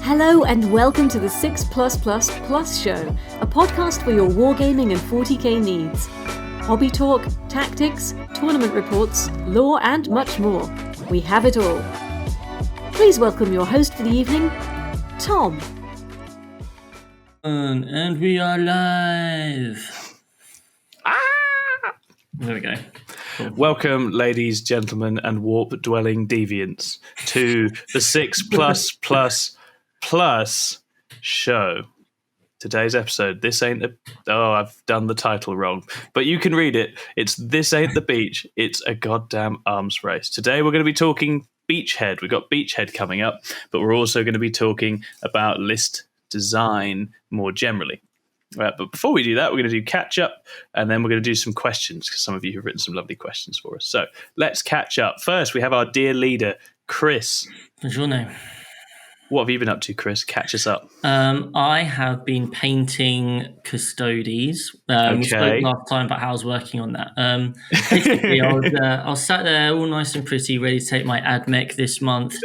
Hello and welcome to the 6 Plus show, a podcast for your wargaming and 40k needs. Hobby talk, tactics, tournament reports, lore and much more. We have it all. Please welcome your host for the evening, Tom. And we are live. There we go. Cool. Welcome, ladies, gentlemen, and warp-dwelling deviants, to the 6 Plus show. Today's episode, This Ain't a... Oh, I've done the title wrong. But you can read it. It's This Ain't the Beach. It's a goddamn arms race. Today we're going to be talking Beachhead. We've got Beachhead coming up, but we're also going to be talking about list design more generally. But before we do that, we're going to do catch up, and then we're going to do some questions, because some of you have written some lovely questions for us. So let's catch up. First, we have our dear leader, Chris. What's your name? What have you been up to, Chris? Catch us up. I have been painting Custodes. We spoke last time about how I was working on that. Basically, I was sat there all nice and pretty, ready to take my AdMech this month,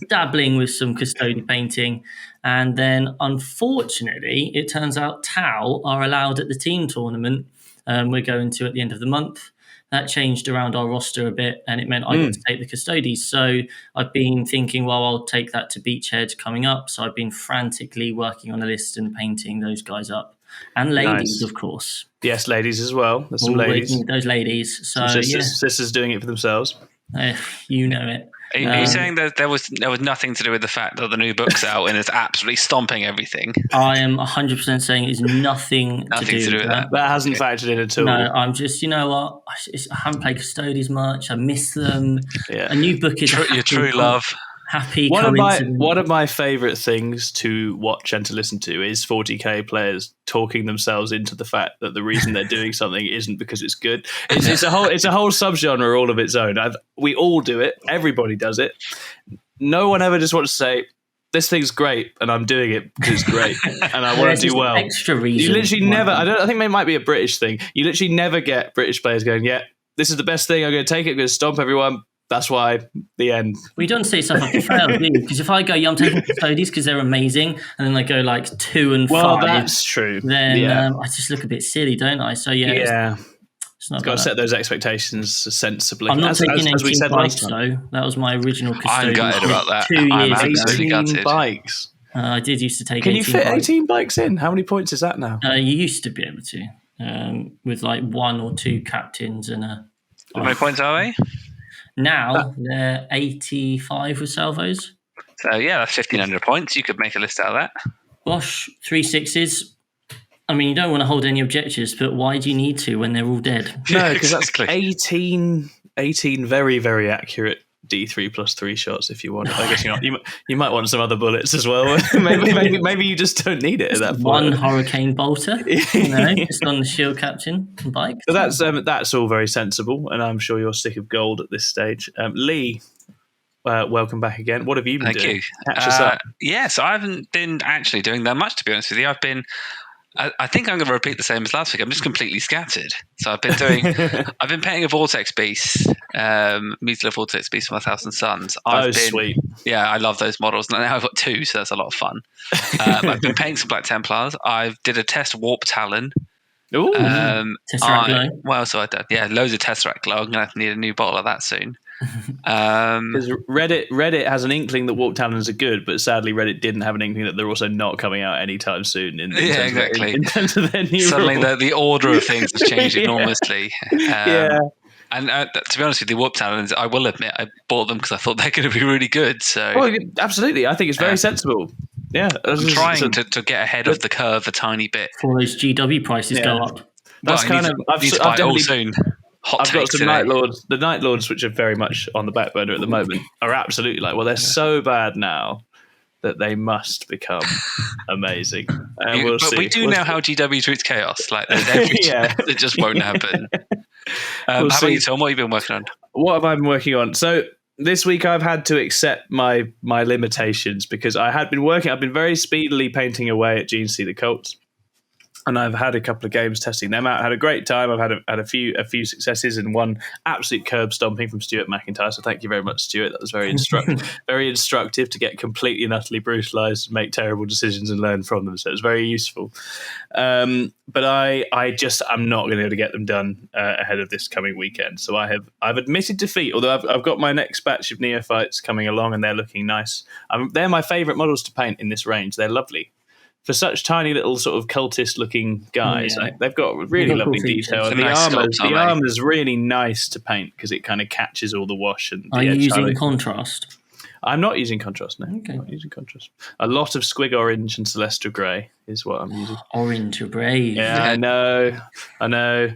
dabbling with some Custode painting. And then, unfortunately, it turns out Tau are allowed at the team tournament we're going to at the end of the month. That changed around our roster a bit, and it meant I got to take the Custodes. So I've been thinking, well, I'll take that to Beachhead coming up. So I've been frantically working on a list and painting those guys up. And ladies, of course. Yes, ladies as well. There's some ladies. Those ladies. So sisters doing it for themselves. You know it. Are you saying that there was nothing to do with the fact that the new book's out and it's absolutely stomping everything? I am 100% saying it's nothing to do with that. That hasn't factored in at all. No, I'm just, you know what? I haven't played Custodes much. I miss them. Yeah. A new book is your true love. Happy one of my favourite things to watch and to listen to is 40k players talking themselves into the fact that the reason they're doing something isn't because it's good. It's a whole subgenre all of its own. We all do it. Everybody does it. No one ever just wants to say, this thing's great and I'm doing it because it's great and I want to do well. Extra reason. You literally never, I think it might be a British thing. You literally never get British players going, yeah, this is the best thing. I'm going to take it. I'm going to stomp everyone. That's why the end. We don't say stuff like to fail, do you? Because if I go, I'm taking Custodes because they're amazing, and then I go like 2 and 5. Well, that's true. Then I just look a bit silly, don't I? So it's not got to set those expectations sensibly. I'm not taking 18 bikes though. That was my original Custodes. I'm gutted about that. 2 years ago. 18 bikes. I did used to take. Can 18 you fit bikes. 18 bikes in? How many points is that now? You used to be able to, with like 1 or 2 captains and a. How many points are they? Now they're 85 with salvos. So that's 1,500 points. You could make a list out of that. Gosh, 3 6s. I mean, you don't want to hold any objectives, but why do you need to when they're all dead? No, because that's 18 very, very accurate D3 plus 3 shots if you want. I guess you might want some other bullets as well. maybe you just don't need it at that point. One hurricane bolter, just on the shield captain bike. So that's all very sensible, and I'm sure you're sick of gold at this stage. Lee, welcome back again. What have you been doing? Thank you. Catch us up. So I haven't been actually doing that much, to be honest with you. I think I'm going to repeat the same as last week. I'm just completely scattered. So I've been painting a Vortex Beast, Mutilate Vortex Beast for my Thousand Suns. Sweet. Yeah, I love those models. Now I've got 2, so that's a lot of fun. I've been painting some Black Templars. I did a test Warp Talon. Ooh. Tesseract Glow. What else have I done? Yeah, loads of Tesseract Glow. I'm going to need a new bottle of that soon. Because Reddit has an inkling that Warp Talons are good, but sadly Reddit didn't have an inkling that they're also not coming out anytime soon. In terms of their new Suddenly rule. the order of things has changed enormously. And to be honest with you, Warp Talons, I will admit, I bought them because I thought they're going to be really good. So, absolutely, I think it's very sensible. Yeah, I'm trying to get ahead of the curve a tiny bit before those GW prices go up. That's I've definitely soon. I've got some Night Lords. The Night Lords, which are very much on the back burner at the moment, are absolutely they're so bad now that they must become amazing. We'll see. We do know how GW treats chaos. It just won't happen. How about you, Tom? What have you been working on? What have I been working on? So this week I've had to accept my limitations because I've been very speedily painting away at GNC the Colts. and I've had a couple of games testing them out. Had a great time. I've had a few successes and one absolute curb stomping from Stuart McIntyre. So thank you very much, Stuart. That was very instructive to get completely and utterly brutalised, make terrible decisions, and learn from them. So it was very useful. But I'm not going to be able to get them done ahead of this coming weekend. So I've admitted defeat. Although I've got my next batch of neophytes coming along, and they're looking nice. They're my favourite models to paint in this range. They're lovely. For such tiny little sort of cultist-looking guys, they've got really lovely detail. And the armor's really nice to paint because it kind of catches all the wash. And are you using contrast? I'm not using contrast, no. Okay. I'm not using contrast. A lot of squig orange and celestial grey is what I'm using. Orange, you're brave. Yeah, I know.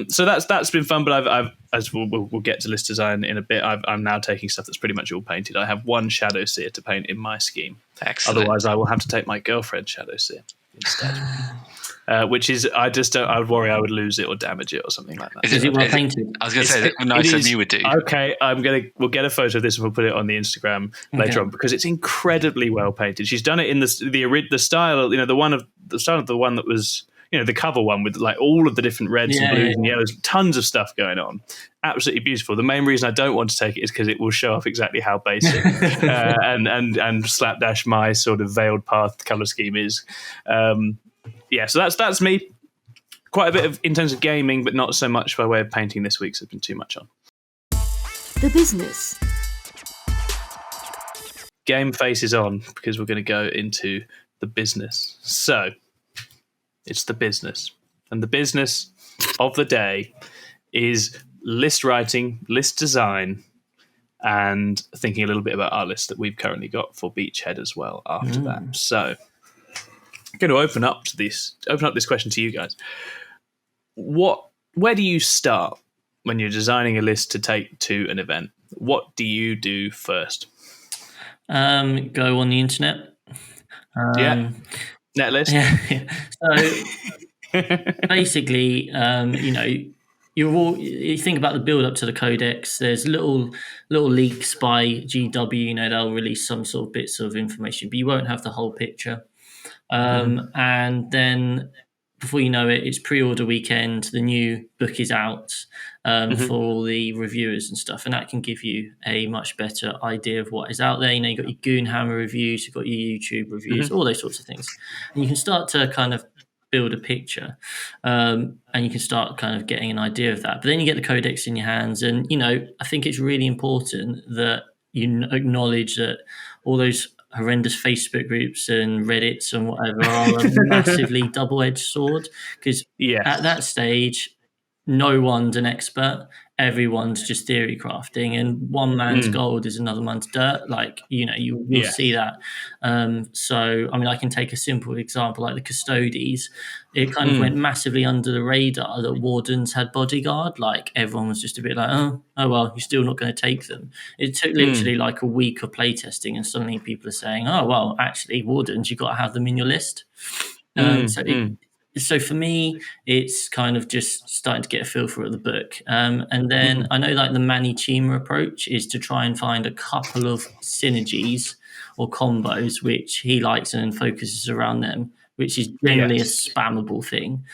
So that's been fun, but I've as we'll get to list design in a bit. I'm now taking stuff that's pretty much all painted. I have one Shadow Seer to paint in my scheme. Excellent. Otherwise, I will have to take my girlfriend's Shadow Seer instead. Which is, I would worry I would lose it or damage it or something like that. Is it well painted? I was going to say, is it nicer than you would do? Okay, we'll get a photo of this and we'll put it on the Instagram later on because it's incredibly well painted. She's done it in the style, the style of the one that was, the cover one with like all of the different reds and blues and yellows, tons of stuff going on. Absolutely beautiful. The main reason I don't want to take it is because it will show off exactly how basic and slapdash my sort of veiled path color scheme is. So that's me. Quite a bit of in terms of gaming, but not so much by way of painting this week. So there's been too much on. The business. Game face is on because we're going to go into the business. So it's the business. And the business of the day is list writing, list design, and thinking a little bit about our list that we've currently got for Beachhead as well after that. So I'm going to open up this question to you guys. Where do you start when you're designing a list to take to an event? What do you do first? Go on the internet. Netlist. So basically, you think about the build up to the codex. There's little leaks by GW. They'll release some sort of bits of information, but you won't have the whole picture. And then before you know it, it's pre-order weekend. The new book is out for all the reviewers and stuff, and that can give you a much better idea of what is out there. You've got your Goonhammer reviews, you've got your YouTube reviews, all those sorts of things, and you can start to kind of build a picture, and you can start kind of getting an idea of that. But then you get the codex in your hands, and I think it's really important that you acknowledge that all those horrendous Facebook groups and Reddits and whatever are a massively double-edged sword, because at that stage, no one's an expert. Everyone's just theory crafting, and one man's gold is another man's dirt. You'll see that. So, I can take a simple example like the Custodes. It kind of went massively under the radar that Wardens had bodyguard. Like everyone was just a bit like, oh well, you're still not going to take them. It took literally like a week of playtesting, and suddenly people are saying, oh well, actually Wardens, you've got to have them in your list. So for me, it's kind of just starting to get a feel for the book. And then I know like the Manny Chima approach is to try and find a couple of synergies or combos which he likes and then focuses around them, which is generally a spammable thing.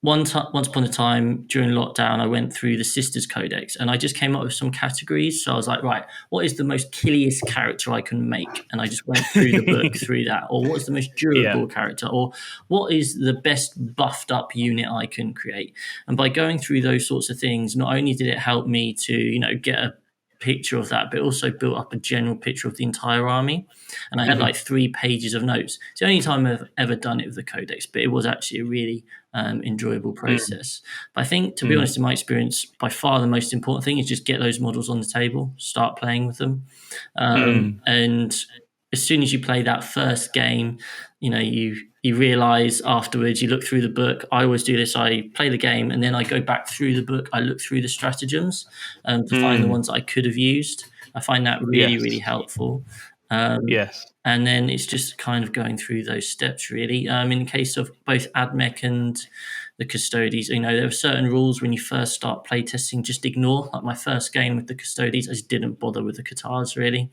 Once upon a time during lockdown, I went through the Sisters Codex and I just came up with some categories. So I was like, right, what is the most killiest character I can make? And I just went through the book through that. Or what's the most durable character? Or what is the best buffed up unit I can create? And by going through those sorts of things, not only did it help me to, get a picture of that, but also built up a general picture of the entire army. And I had like 3 pages of notes. It's the only time I've ever done it with the codex, but it was actually a really enjoyable process. But I think, to be honest, in my experience, by far the most important thing is just get those models on the table, start playing with them. And as soon as you play that first game, you realize afterwards, you look through the book. I always do this. I play the game and then I go back through the book. I look through the stratagems to find the ones that I could have used. I find that really, really helpful. And then it's just kind of going through those steps, really. In the case of both AdMech and the Custodes. There are certain rules when you first start playtesting, just ignore. Like my first game with the Custodes, I just didn't bother with the Catars really.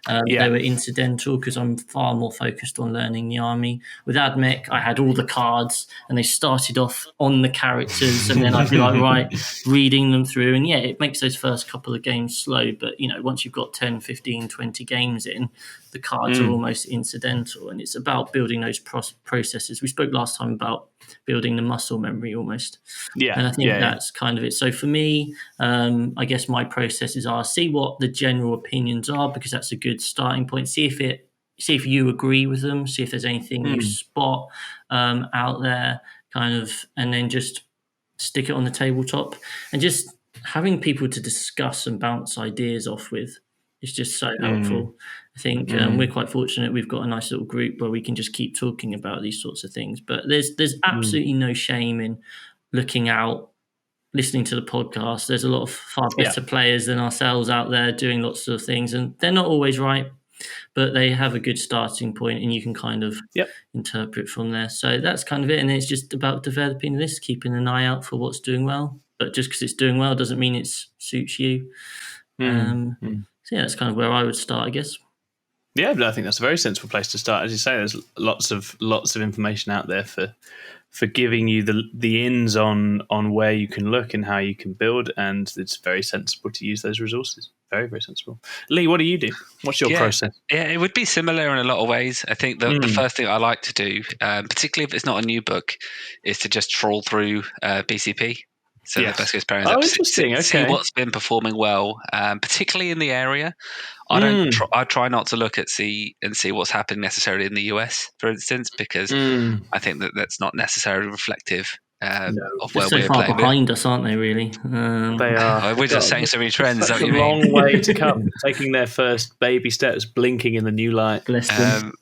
They were incidental because I'm far more focused on learning the army. With Admech, I had all the cards and they started off on the characters, and then I'd be like, right, reading them through. And it makes those first couple of games slow. But, once you've got 10, 15, 20 games in, the cards are almost incidental. And it's about building those processes. We spoke last time about building the muscle memory almost. Yeah. And I think that's kind of it. So for me, I guess my processes are see what the general opinions are, because that's a good starting point. See if you agree with them, see if there's anything you spot out there, kind of, and then just stick it on the tabletop. And just having people to discuss and bounce ideas off with is just so helpful. I think we're quite fortunate. We've got a nice little group where we can just keep talking about these sorts of things. But there's absolutely no shame in looking out, listening to the podcast. There's a lot of far better players than ourselves out there doing lots of things, and they're not always right, but they have a good starting point, and you can kind of interpret from there. So that's kind of it. And it's just about developing this, keeping an eye out for what's doing well. But just because it's doing well doesn't mean it suits you. So that's kind of where I would start, I guess. Yeah, but I think that's a very sensible place to start. As you say, there's lots of information out there for giving you the ins on where you can look and how you can build, and it's very sensible to use those resources. Very, very sensible. Lee, what do you do? What's your process? Yeah, it would be similar in a lot of ways. I think the first thing I like to do, particularly if it's not a new book, is to just trawl through BCP. So the best case pairing interesting. See what's been performing well, particularly in the area. I try not to look at see what's happening necessarily in the US, for instance, because I think that's not necessarily reflective of where we're far behind us, aren't they? Really, they are. We're just saying so many trends. Such a long way to come, taking their first baby steps, blinking in the new light. Bless them.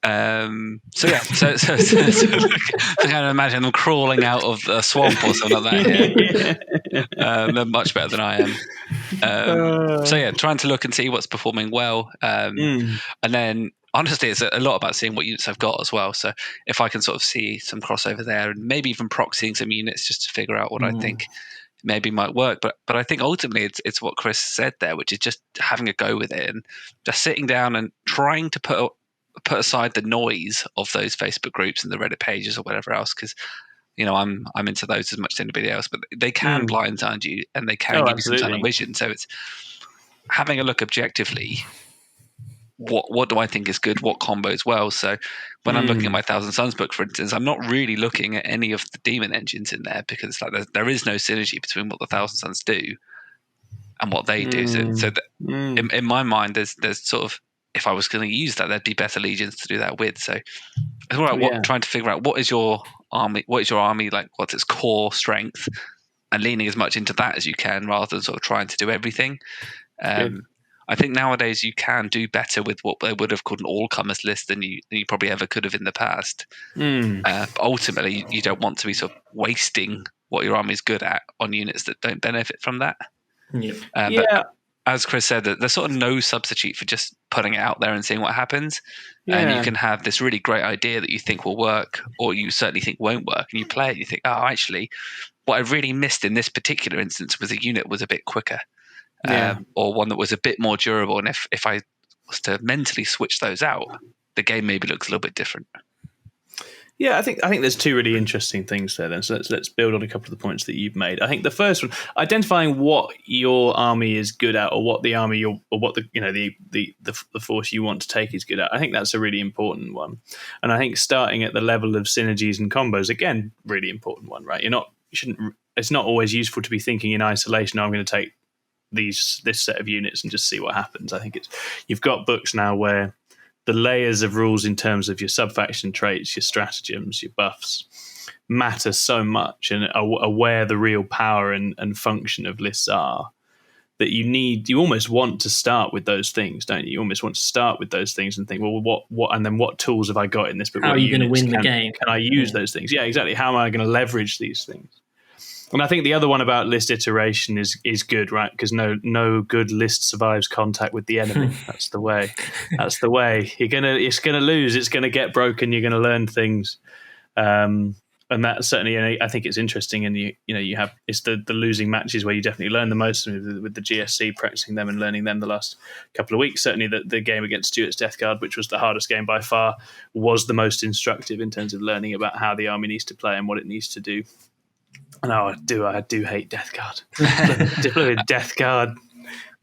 So I kind of imagine them crawling out of a swamp or something like that. They're much better than I am. Trying to look and see what's performing well, and then honestly, it's a lot about seeing what units I've got as well. So if I can sort of see some crossover there, and maybe even proxying some units just to figure out what I think maybe might work. But I think ultimately it's what Chris said there, which is just having a go with it and just sitting down and trying to put aside the noise of those Facebook groups and the Reddit pages or whatever else, because I'm into those as much as anybody else, but they can blindside you and they can give you some tunnel vision. So it's having a look objectively. What do I think is good? What combos well? So when I'm looking at my Thousand Suns book, for instance, I'm not really looking at any of the demon engines in there, because there is no synergy between what the Thousand Suns do and what they do. So in my mind, there's sort of, if I was going to use that, there'd be better legions to do that with. So it's all right. Trying to figure out what is your army like, what's its core strength, and leaning as much into that as you can, rather than sort of trying to do everything. I think nowadays you can do better with what they would have called an all-comers list than you probably ever could have in the past. But ultimately, you don't want to be sort of wasting what your army is good at on units that don't benefit from that. But as Chris said, there's sort of no substitute for just putting it out there and seeing what happens. And you can have this really great idea that you think will work, or you certainly think won't work, and you play it and you think, oh, actually, what I really missed in this particular instance was a unit was a bit quicker, or one that was a bit more durable. And if I was to mentally switch those out, the game maybe looks a little bit different. Yeah, I think there's two really interesting things there then. So let's build on a couple of the points that you've made. I think the first one, identifying what your army is good at, or what the army or what the force you want to take is good at. I think that's a really important one. And I think starting at the level of synergies and combos, again, really important one, right? It's not always useful to be thinking in isolation, I'm going to take this set of units and just see what happens. I think you've got books now where the layers of rules in terms of your sub-faction traits, your stratagems, your buffs matter so much, and are where the real power and function of lists are, that you almost want to start with those things, don't you? You almost want to start with those things and think, well, what and then what tools have I got in this? But how are you going to win the game? Can I use those things? Yeah, exactly. How am I going to leverage these things? And I think the other one about list iteration is good, right? Because no good list survives contact with the enemy. That's the way. That's the way. It's gonna lose. It's gonna get broken. You're gonna learn things, and And that certainly, I think it's interesting. And you have it's the losing matches where you definitely learn the most with the GSC, practicing them and learning them the last couple of weeks. Certainly, the game against Stuart's Death Guard, which was the hardest game by far, was the most instructive in terms of learning about how the army needs to play and what it needs to do. And I do hate Death Guard. Deploy Death Guard.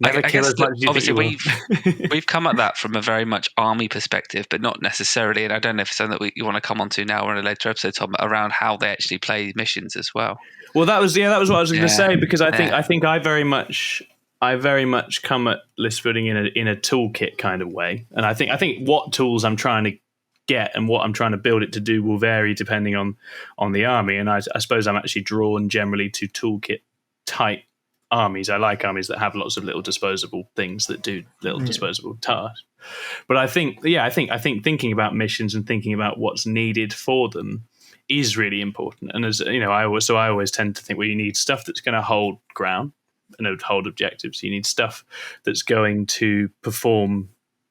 Never kill as much as you obviously think we've come at that from a very much army perspective, but not necessarily. And I don't know if it's something that you want to come on to now or in a later episode, Tom, around how they actually play missions as well. Well, that was what I was going to say, because I think I very much come at list building in a toolkit kind of way, and I think what tools I'm trying to get and what I'm trying to build it to do will vary depending on the army. And I suppose I'm actually drawn generally to toolkit type armies. I like armies that have lots of little disposable things that do little disposable tasks. But I think thinking about missions and thinking about what's needed for them is really important. And as you know, I always tend to think, well, you need stuff that's going to hold ground and hold objectives. You need stuff that's going to perform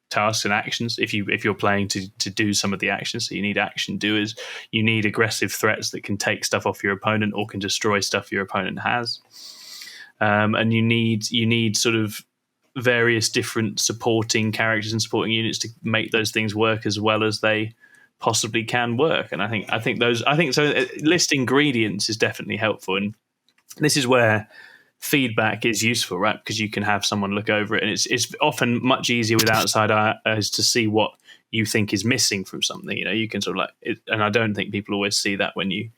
tasks and actions if you're playing to do some of the actions. So you need action doers. You need aggressive threats that can take stuff off your opponent or can destroy stuff your opponent has. And you need sort of various different supporting characters and supporting units to make those things work as well as they possibly can work. And I think so. List ingredients is definitely helpful, and this is where feedback is useful, right? Because you can have someone look over it, and it's often much easier with outside eyes to see what you think is missing from something. You know, you can sort of and I don't think people always see that when you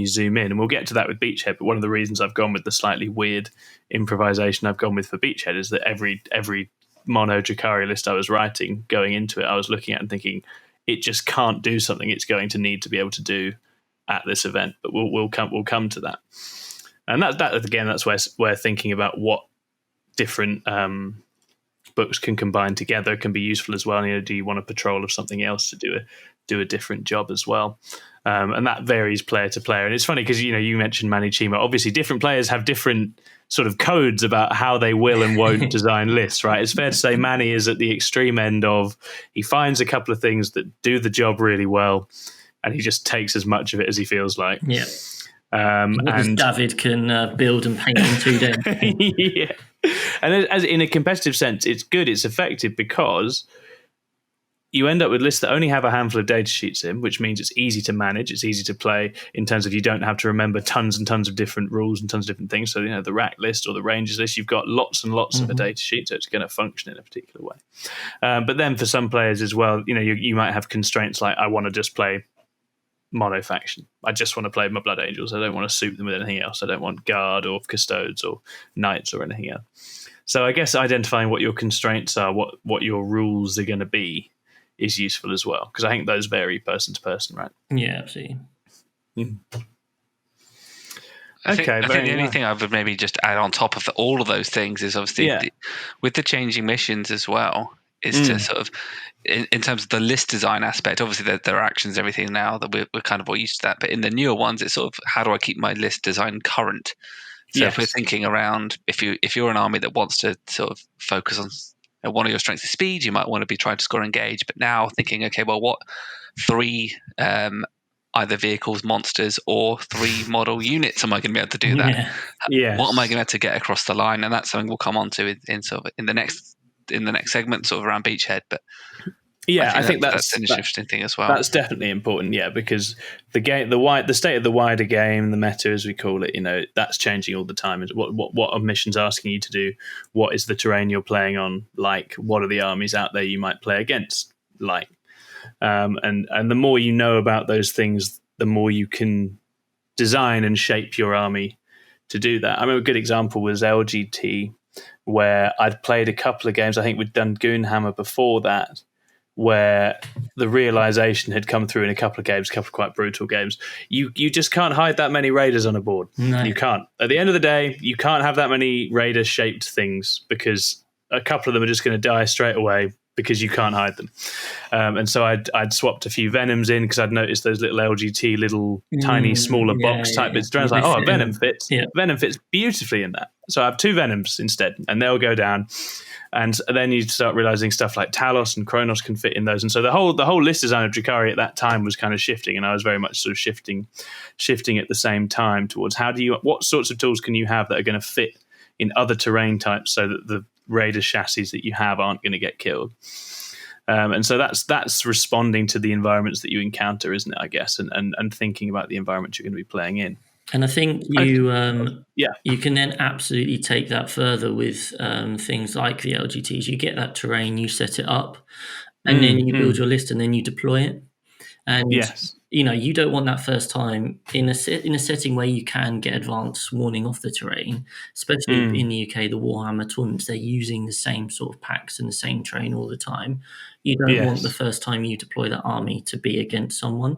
zoom in. And we'll get to that with Beachhead. But one of the reasons I've gone with the slightly weird improvisation I've gone with for Beachhead is that every mono Drakari list I was writing going into it, I was looking at and thinking it just can't do something it's going to need to be able to do at this event. But we'll come to that. And that again, that's where thinking about what different books can combine together can be useful as well. You know, do you want a patrol of something else to do a different job as well? And that varies player to player. And it's funny because you mentioned Manny Chima. Obviously, different players have different sort of codes about how they will and won't design lists, right? It's fair to say Manny is at the extreme end of he finds a couple of things that do the job really well, and he just takes as much of it as he feels like. Yeah. And David can build and paint in 2 days. Yeah. And as in a competitive sense, it's good, it's effective, because you end up with lists that only have a handful of data sheets in, which means it's easy to manage, it's easy to play in terms of you don't have to remember tons and tons of different rules and tons of different things. So, the rack list or the Rangers list, you've got lots and lots of a data sheet, so it's going to function in a particular way. But then for some players as well, you might have constraints like, I want to just play mono faction. I just want to play my Blood Angels. I don't want to suit them with anything else. I don't want Guard or Custodes or Knights or anything else. So I guess identifying what your constraints are, what your rules are going to be, is useful as well, because I think those vary person to person, right? Yeah, absolutely. I think the only thing I would maybe just add on top of all of those things is obviously with the changing missions as well, is to sort of, in terms of the list design aspect, obviously there are actions, everything now that we're kind of all used to that. But in the newer ones, it's sort of, how do I keep my list design current? So if we're thinking around, if you're an army that wants to sort of focus on one of your strengths is speed, you might want to be trying to score engage. But now thinking, okay, well, what 3 either vehicles, monsters, or 3 model units am I going to be able to do that? Yeah. What am I going to have to get across the line? And that's something we'll come on to in the next segment, sort of around Beachhead. But I think that's an interesting thing as well. That's definitely important, because the game, the state of the wider game, the meta as we call it, that's changing all the time. What are missions asking you to do? What is the terrain you're playing on like? What are the armies out there you might play against like? And the more you know about those things, the more you can design and shape your army to do that. I remember a good example was LGT, where I'd played a couple of games. I think we'd done Goonhammer before that, where the realization had come through in a couple of quite brutal games. You just can't hide that many raiders on a board. No. You can't. At the end of the day, you can't have that many raider-shaped things, because a couple of them are just going to die straight away. because you can't hide them. And so I'd swapped a few Venoms in because I'd noticed those little LGT, tiny, smaller box type bits. I was like, oh, a Venom fits. Yeah. Venom fits beautifully in that. So I have 2 Venoms instead, and they'll go down. And then you start realizing stuff like Talos and Kronos can fit in those. And so the whole list design of Drukhari at that time was kind of shifting, and I was very much sort of shifting at the same time towards what sorts of tools can you have that are going to fit in other terrain types so that the Raider chassis that you have aren't going to get killed. And so that's responding to the environments that you encounter, isn't it, I guess, and thinking about the environment you're going to be playing in. And I think you can then absolutely take that further with things like the LGTs. You get that terrain, you set it up, and then you build your list, and then you deploy it. And you don't want that first time in a setting where you can get advance warning off the terrain, especially in the UK, the Warhammer tournaments, they're using the same sort of packs and the same terrain all the time. You don't want the first time you deploy that army to be against someone.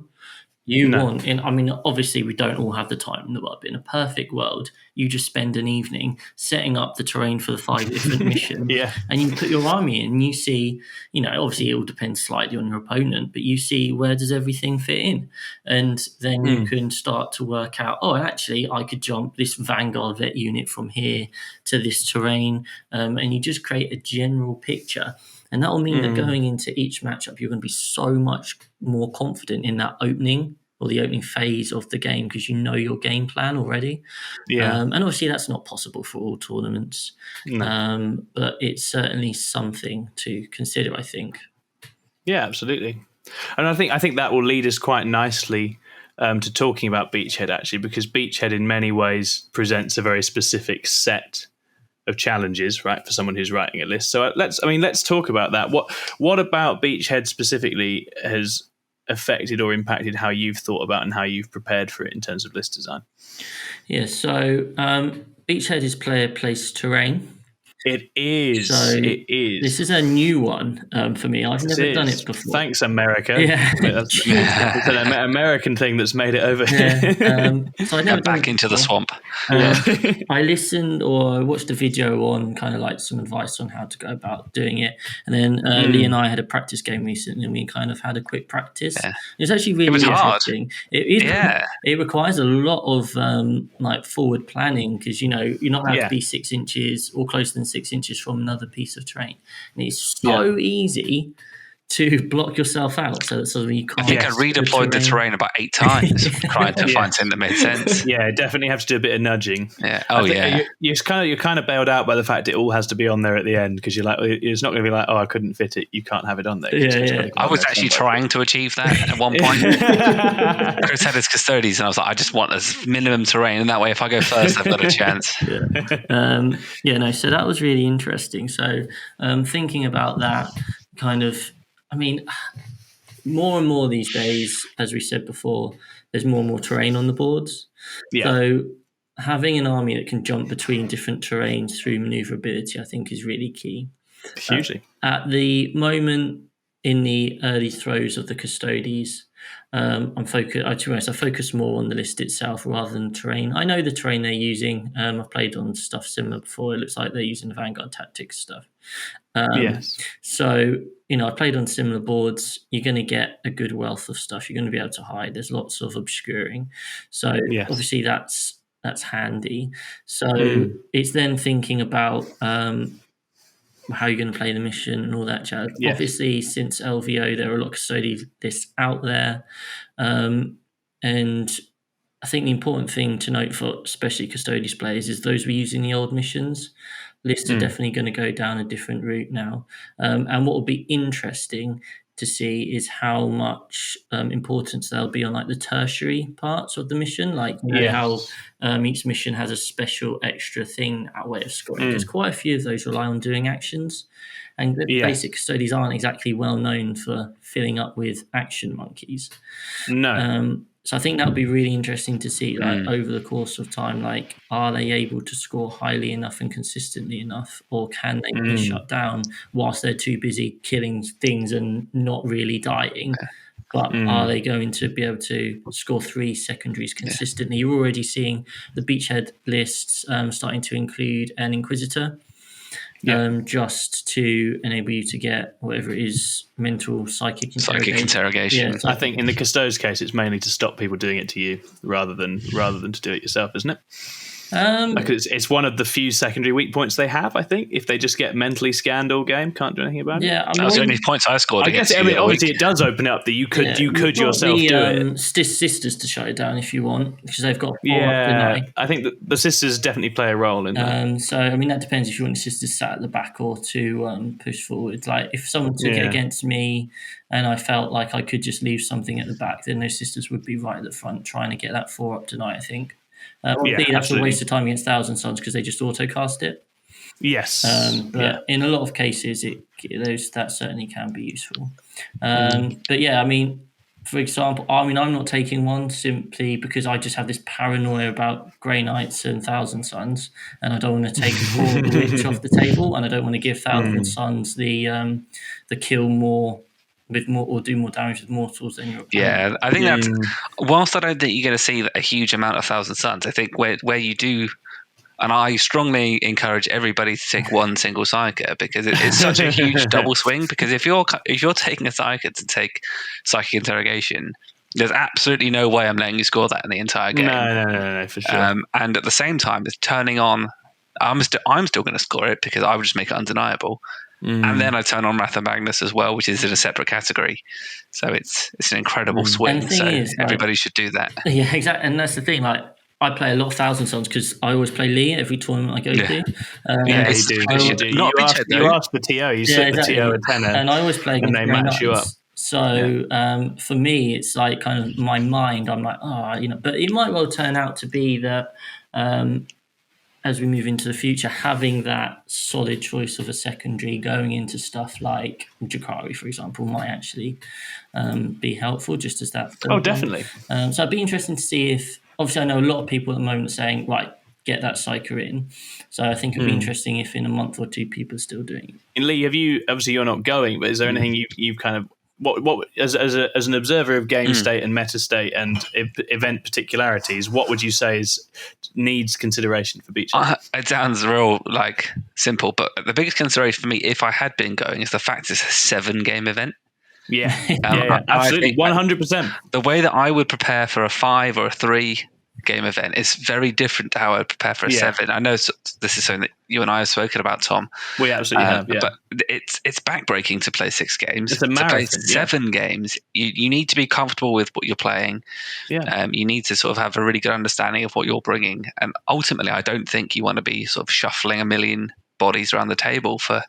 Obviously we don't all have the time in the world, but in a perfect world, you just spend an evening setting up the terrain for the 5 different missions, and you put your army in, and you see, obviously it all depends slightly on your opponent, but you see where does everything fit in, and then you can start to work out, actually I could jump this Vanguard vet unit from here to this terrain, and you just create a general picture. And that will mean that going into each matchup, you're going to be so much more confident in that opening or the opening phase of the game because you know your game plan already. Yeah. And obviously that's not possible for all tournaments. No. But it's certainly something to consider, I think. Yeah, absolutely. And I think that will lead us quite nicely to talking about Beachhead, actually, because Beachhead in many ways presents a very specific set of challenges, right, for someone who's writing a list. So let's talk about that. What about Beachhead specifically has affected or impacted how you've thought about and how you've prepared for it in terms of list design? Yeah, so Beachhead is player place terrain. It is. So it is. This is a new one for me. I've never done it before. Thanks, America. Yeah. It's an American thing that's made it over here. So I never back into the swamp. I listened or watched a video on kind of like some advice on how to go about doing it. And then Lee and I had a practice game recently, and we kind of had a quick practice. Yeah. It was actually really interesting. It requires a lot of like forward planning because, you're not allowed to be 6 inches or closer than 6 inches from another piece of terrain, and it's so easy to block yourself out. So you can't. I think I redeployed the terrain about 8 times trying to find something that made sense. Yeah, definitely have to do a bit of nudging. Yeah. You're kind of bailed out by the fact it all has to be on there at the end because you're like, it's not going to be like, I couldn't fit it. You can't have it on there. I was actually trying to achieve that at one point. Chris had his Custodes, and I was like, I just want this minimum terrain, and that way, if I go first, I've got a chance. So that was really interesting. So thinking about that kind of. More and more these days, as we said before, there's more and more terrain on the boards. Yeah. So having an army that can jump between different terrains through maneuverability, I think, is really key. Hugely. At the moment, in the early throes of the Custodes, I focus more on the list itself rather than terrain. I know the terrain they're using. I've played on stuff similar before. It looks like they're using the Vanguard Tactics stuff. So, I played on similar boards. You're going to get a good wealth of stuff. You're going to be able to hide. There's lots of obscuring. So obviously that's handy. So it's then thinking about how you're going to play the mission and all that jazz. Yes. Obviously, since LVO, there are a lot of Custodes lists out there. And I think the important thing to note for especially Custodes players is those were using the old missions. Lists are definitely going to go down a different route now. And what will be interesting to see is how much importance there'll be on like the tertiary parts of the mission, like how each mission has a special extra thing, a way of scoring. Because quite a few of those rely on doing actions, and the basic Custodes aren't exactly well known for filling up with action monkeys. No. So I think that would be really interesting to see, like over the course of time, like are they able to score highly enough and consistently enough, or can they be shut down whilst they're too busy killing things and not really dying? But are they going to be able to score 3 secondaries consistently? You're already seeing the Beachhead lists starting to include an Inquisitor. just to enable you to get whatever it is, mental, psychic interrogation. I think in the Custodes case, it's mainly to stop people doing it to you rather than to do it yourself, isn't it? It's one of the few secondary weak points they have. I think if they just get mentally scanned all game, can't do anything about it. Yeah, that was the only points I scored. I guess obviously it does open up that you could yourself do it. Sisters to shut it down if you want, because they've got. I think that the sisters definitely play a role in that. So I mean that depends if you want the sisters sat at the back or to push forward. Like if someone took it against me and I felt like I could just leave something at the back, then those sisters would be right at the front trying to get that 4 up tonight, I think. That's a waste of time against Thousand Suns because they just autocast it. Yes. But in a lot of cases, that certainly can be useful. But yeah, I mean, for example, I'm not taking one simply because I just have this paranoia about Grey Knights and Thousand Suns, and I don't want to take the Witch off the table, and I don't want to give Thousand Suns the kill more. With more or do more damage with mortals than your opponent. Yeah, I think that's whilst I don't think you're going to see a huge amount of Thousand Suns, I think where you do, and I strongly encourage everybody to take one single Psyker because it's such a huge double swing. Because if you're taking a Psyker to take Psychic Interrogation, there's absolutely no way I'm letting you score that in the entire game. No, for sure. And at the same time, it's turning on. I'm still going to score it because I would just make it undeniable. And then I turn on Wrath of Magnus as well, which is in a separate category. So it's an incredible swing. So everybody should do that. Yeah, exactly. And that's the thing. Like I play a lot of Thousand Suns because I always play Lee every tournament I go to. You do. You ask the TO. You sit the TO at 10, and I always play against and they match you up. So for me, it's like kind of my mind. I'm like, but it might well turn out to be that. As we move into the future, having that solid choice of a secondary going into stuff like Jakari, for example, might actually be helpful just as that. Definitely. So it'd be interesting to see if, obviously I know a lot of people at the moment are saying, right, get that Psyker in. So I think it'd be interesting if in a month or two people are still doing it. And Lee, obviously you're not going, but is there anything you've kind of, what as an observer of game state and meta state and event particularities, what would you say needs consideration for Beachhead? It sounds real simple, but the biggest consideration for me, if I had been going, is the fact it's a 7-game event. Yeah, absolutely, 100%. The way that I would prepare for a 5 or a 3-game event is very different to how I would prepare for a 7. I know this is something that you and I have spoken about, Tom. We absolutely have, but it's backbreaking to play 6 games. It's a marathon. To play 7 games, you need to be comfortable with what you're playing. Yeah. You need to sort of have a really good understanding of what you're bringing. And ultimately, I don't think you want to be sort of shuffling a million bodies around the table for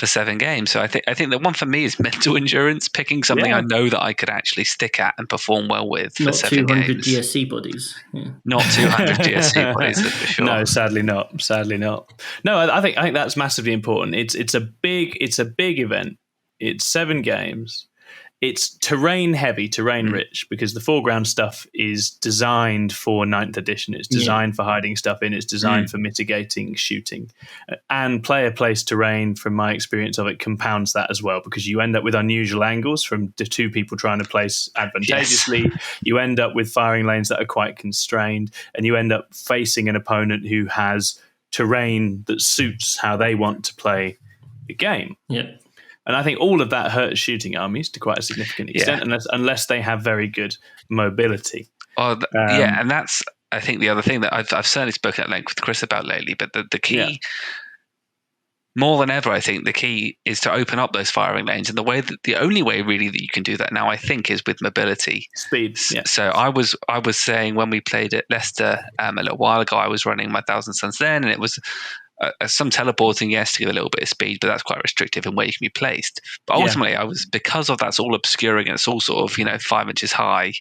7 games. So I think the one for me is mental endurance, picking something I know that I could actually stick at and perform well with for 7 games. Not 200 GSC bodies. Yeah. Not 200 GSC bodies, that's for sure. No, sadly not. No, I think that's massively important. It's a big event. It's 7 games. It's terrain heavy, terrain rich, because the foreground stuff is designed for 9th edition. It's designed for hiding stuff in. It's designed for mitigating shooting. And player-placed terrain, from my experience of it, compounds that as well, because you end up with unusual angles from the 2 people trying to place advantageously. Yes. You end up with firing lanes that are quite constrained, and you end up facing an opponent who has terrain that suits how they want to play the game. Yeah. And I think all of that hurts shooting armies to quite a significant extent, unless they have very good mobility. And that's, I think, the other thing that I've certainly spoken at length with Chris about lately. But the key, more than ever, I think the key is to open up those firing lanes. And the only way really that you can do that now, I think, is with mobility, speed. Yeah. So I was saying when we played at Leicester a little while ago, I was running my Thousand Suns then, and it was. Some teleporting, yes, to give a little bit of speed, but that's quite restrictive in where you can be placed. But ultimately, because of that's all obscuring, and it's all sort of 5 inches high,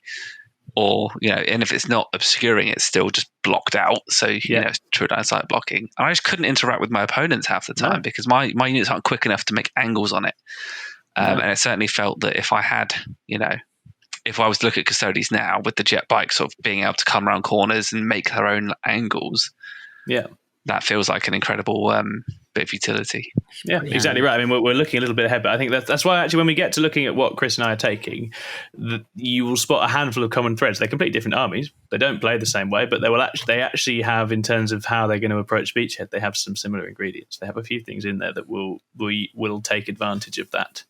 or and if it's not obscuring, it's still just blocked out. So it's true downside blocking. And I just couldn't interact with my opponents half the time because my units aren't quick enough to make angles on it. And it certainly felt that if I had, if I was to look at Custodes now with the jet bike sort of being able to come around corners and make their own angles, that feels like an incredible bit of utility. Yeah, exactly right. I mean, we're looking a little bit ahead, but I think that's why actually when we get to looking at what Chris and I are taking, you will spot a handful of common threads. They're completely different armies. They don't play the same way, but they actually have, in terms of how they're going to approach Beachhead, they have some similar ingredients. They have a few things in there that will take advantage of that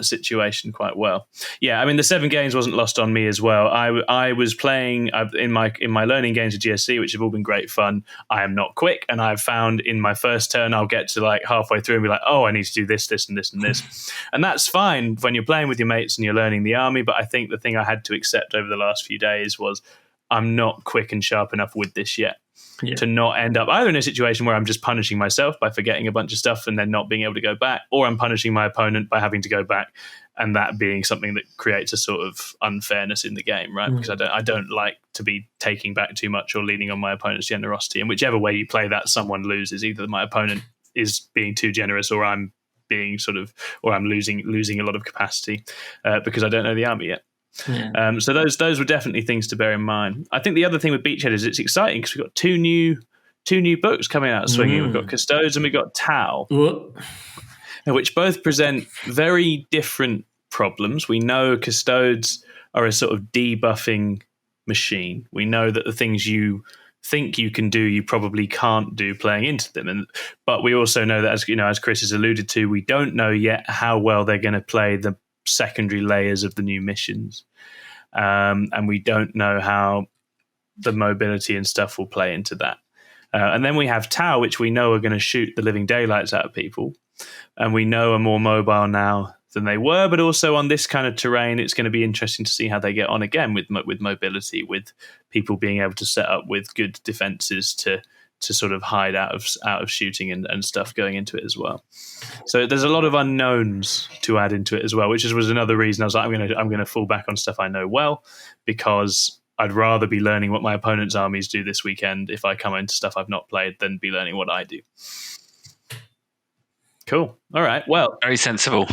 situation quite well. Yeah, I mean, the 7 games wasn't lost on me as well. I was playing in my learning games of GSC, which have all been great fun. I am not quick, and I've found in my first turn I'll get to like halfway through and be like, oh, I need to do this, this, and this, and this. And that's fine when you're playing with your mates and you're learning the army, but I think the thing I had to accept over the last few days was I'm not quick and sharp enough with this yet. Yeah. To not end up either in a situation where I'm just punishing myself by forgetting a bunch of stuff and then not being able to go back, or I'm punishing my opponent by having to go back, and that being something that creates a sort of unfairness in the game, right? Because I don't like to be taking back too much or leaning on my opponent's generosity. And whichever way you play that, someone loses. Either my opponent is being too generous, or I'm being or I'm losing a lot of capacity because I don't know the army yet. Yeah. So those were definitely things to bear in mind. I think the other thing with Beachhead is it's exciting because we've got two new books coming out swinging. We've got Custodes and we've got Tau, which both present very different problems. We know Custodes are a sort of debuffing machine. We know that the things you think you can do, you probably can't do playing into them. But we also know that, as Chris has alluded to, we don't know yet how well they're going to play the secondary layers of the new missions, and we don't know how the mobility and stuff will play into that. And then we have Tau, which we know are going to shoot the living daylights out of people, and we know are more mobile now than they were. But also on this kind of terrain, it's going to be interesting to see how they get on again with mobility, with people being able to set up with good defenses to sort of hide out of shooting and stuff going into it as well. So there's a lot of unknowns to add into it as well, which was another reason I was like, I'm going to fall back on stuff I know well, because I'd rather be learning what my opponent's armies do this weekend if I come into stuff I've not played than be learning what I do. Cool. All right. Well, very sensible.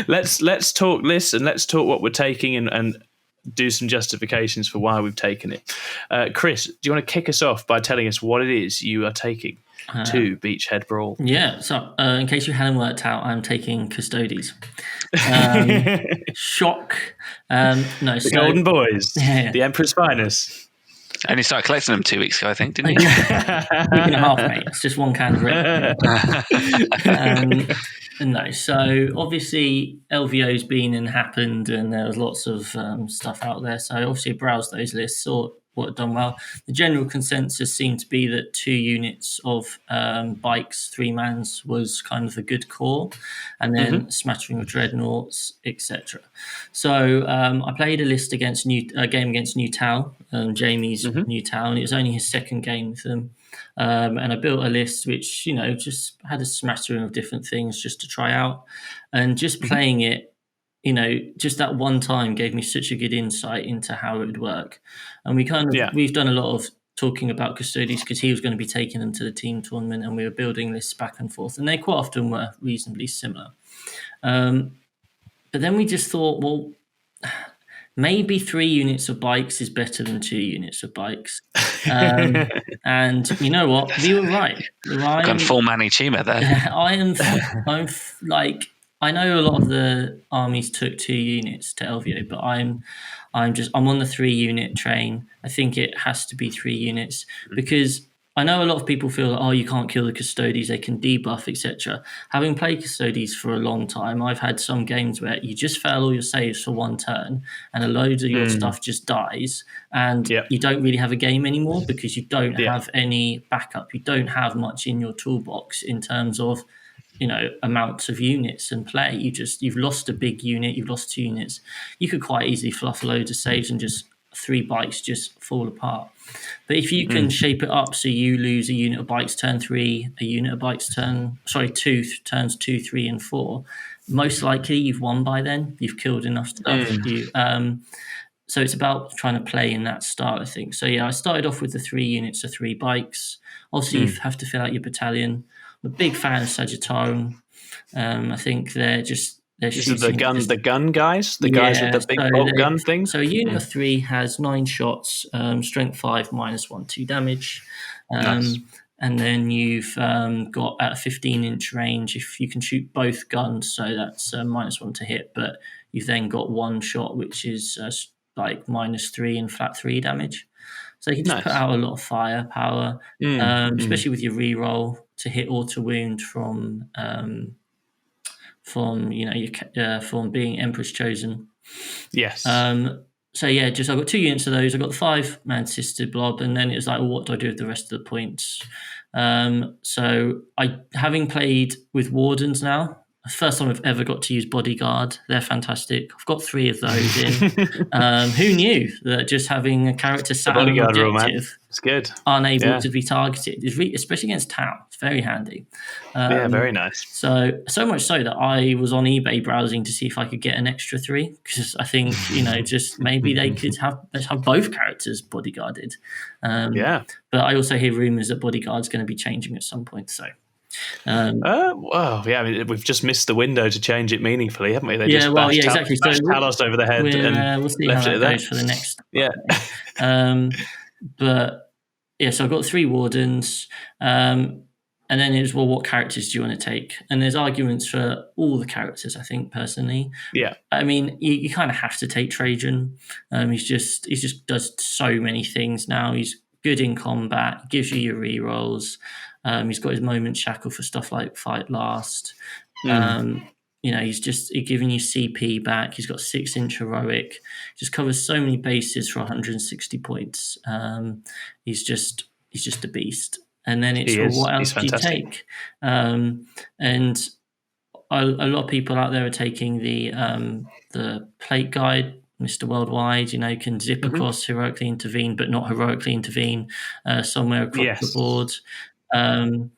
Let's talk this, and let's talk what we're taking and do some justifications for why we've taken it. Chris, do you want to kick us off by telling us what it is you are taking to Beachhead Brawl? Yeah, so in case you hadn't worked out, I'm taking Custodes. Shock. The Golden Boys, the Emperor's finest. And you started collecting them 2 weeks ago, I think, didn't you? Week and a half, mate. It's just one can of red. No, so obviously LVO's been and happened, and there was lots of stuff out there. So obviously browsed those lists, saw what had done well. The general consensus seemed to be that 2 units of bikes, 3-mans was kind of a good core, and then smattering of dreadnoughts, etc. So I played a list against game against New Tau, Jamie's New Tau, and it was only his second game with them. And I built a list which, just had a smattering of different things just to try out. And just playing it, just that one time gave me such a good insight into how it would work. And we've done a lot of talking about Custodes because he was going to be taking them to the team tournament, and we were building lists back and forth. And they quite often were reasonably similar. But then we just thought, well, maybe 3 units of bikes is better than 2 units of bikes. And you know what? We were right. Gone full Manny Chima there. I know a lot of the armies took 2 units to LVO, but I'm on the 3 unit train. I think it has to be 3 units because I know a lot of people feel like, you can't kill the Custodes, they can debuff, etc. Having played Custodes for a long time, I've had some games where you just fail all your saves for one turn and a load of your stuff just dies, and you don't really have a game anymore because you don't have any backup. You don't have much in your toolbox in terms of amounts of units and play. You've lost a big unit, you've lost 2 units. You could quite easily fluff a load of saves and just 3 bikes just fall apart. But if you can shape it up so you lose a unit of bikes turn 3, a unit of bikes two turns 2, 3, and 4, most likely you've won by then. You've killed enough stuff. So it's about trying to play in that style, I think. So I started off with the 3 units of 3 bikes. Obviously, you have to fill out your battalion. I'm a big fan of Sagittarium. I think they're the gun guys, the guys with the big bolt gun thing. So a unit of 3 has 9 shots, strength 5, -1, 2 damage. Nice. And then you've got at a 15-inch range, if you can shoot both guns, so that's -1 to hit, but you've then got one shot, which is like -3 and flat 3 damage. So you can just put out a lot of firepower, especially with your reroll to hit or to wound from from being Emperor's Chosen. Yes. So yeah, I've got 2 units of those. I've got the 5-man-assisted blob, and then it was like, well, what do I do with the rest of the points? So having played with Wardens now, the first time I've ever got to use Bodyguard. They're fantastic. I've got 3 of those in. Who knew that just having a character sat on an objective, it's good, unable to be targeted, especially against Tau, it's very handy. Very nice. So much so that I was on eBay browsing to see if I could get an extra 3, because I think just maybe they could have both characters bodyguarded. But I also hear rumors that Bodyguard's going to be changing at some point. So. I mean, we've just missed the window to change it meaningfully, haven't we? They exactly. Bashed Talos over the head and we'll see left how it that goes for the next. Yeah. But yeah, so I've got 3 Wardens, and then it's, well, what characters do you want to take? And there's arguments for all the characters, I think, personally. Yeah. I mean, you kind of have to take Trajan. He just does so many things now. He's good in combat, gives you your rerolls. He's got his moment shackle for stuff like Fight Last. He's giving you CP back. He's got 6-inch heroic. He just covers so many bases for 160 points. He's just a beast. And then it's what else do you take? And a lot of people out there are taking the plate guide. Mr. Worldwide, can zip across, heroically intervene, but not heroically intervene somewhere across the board. And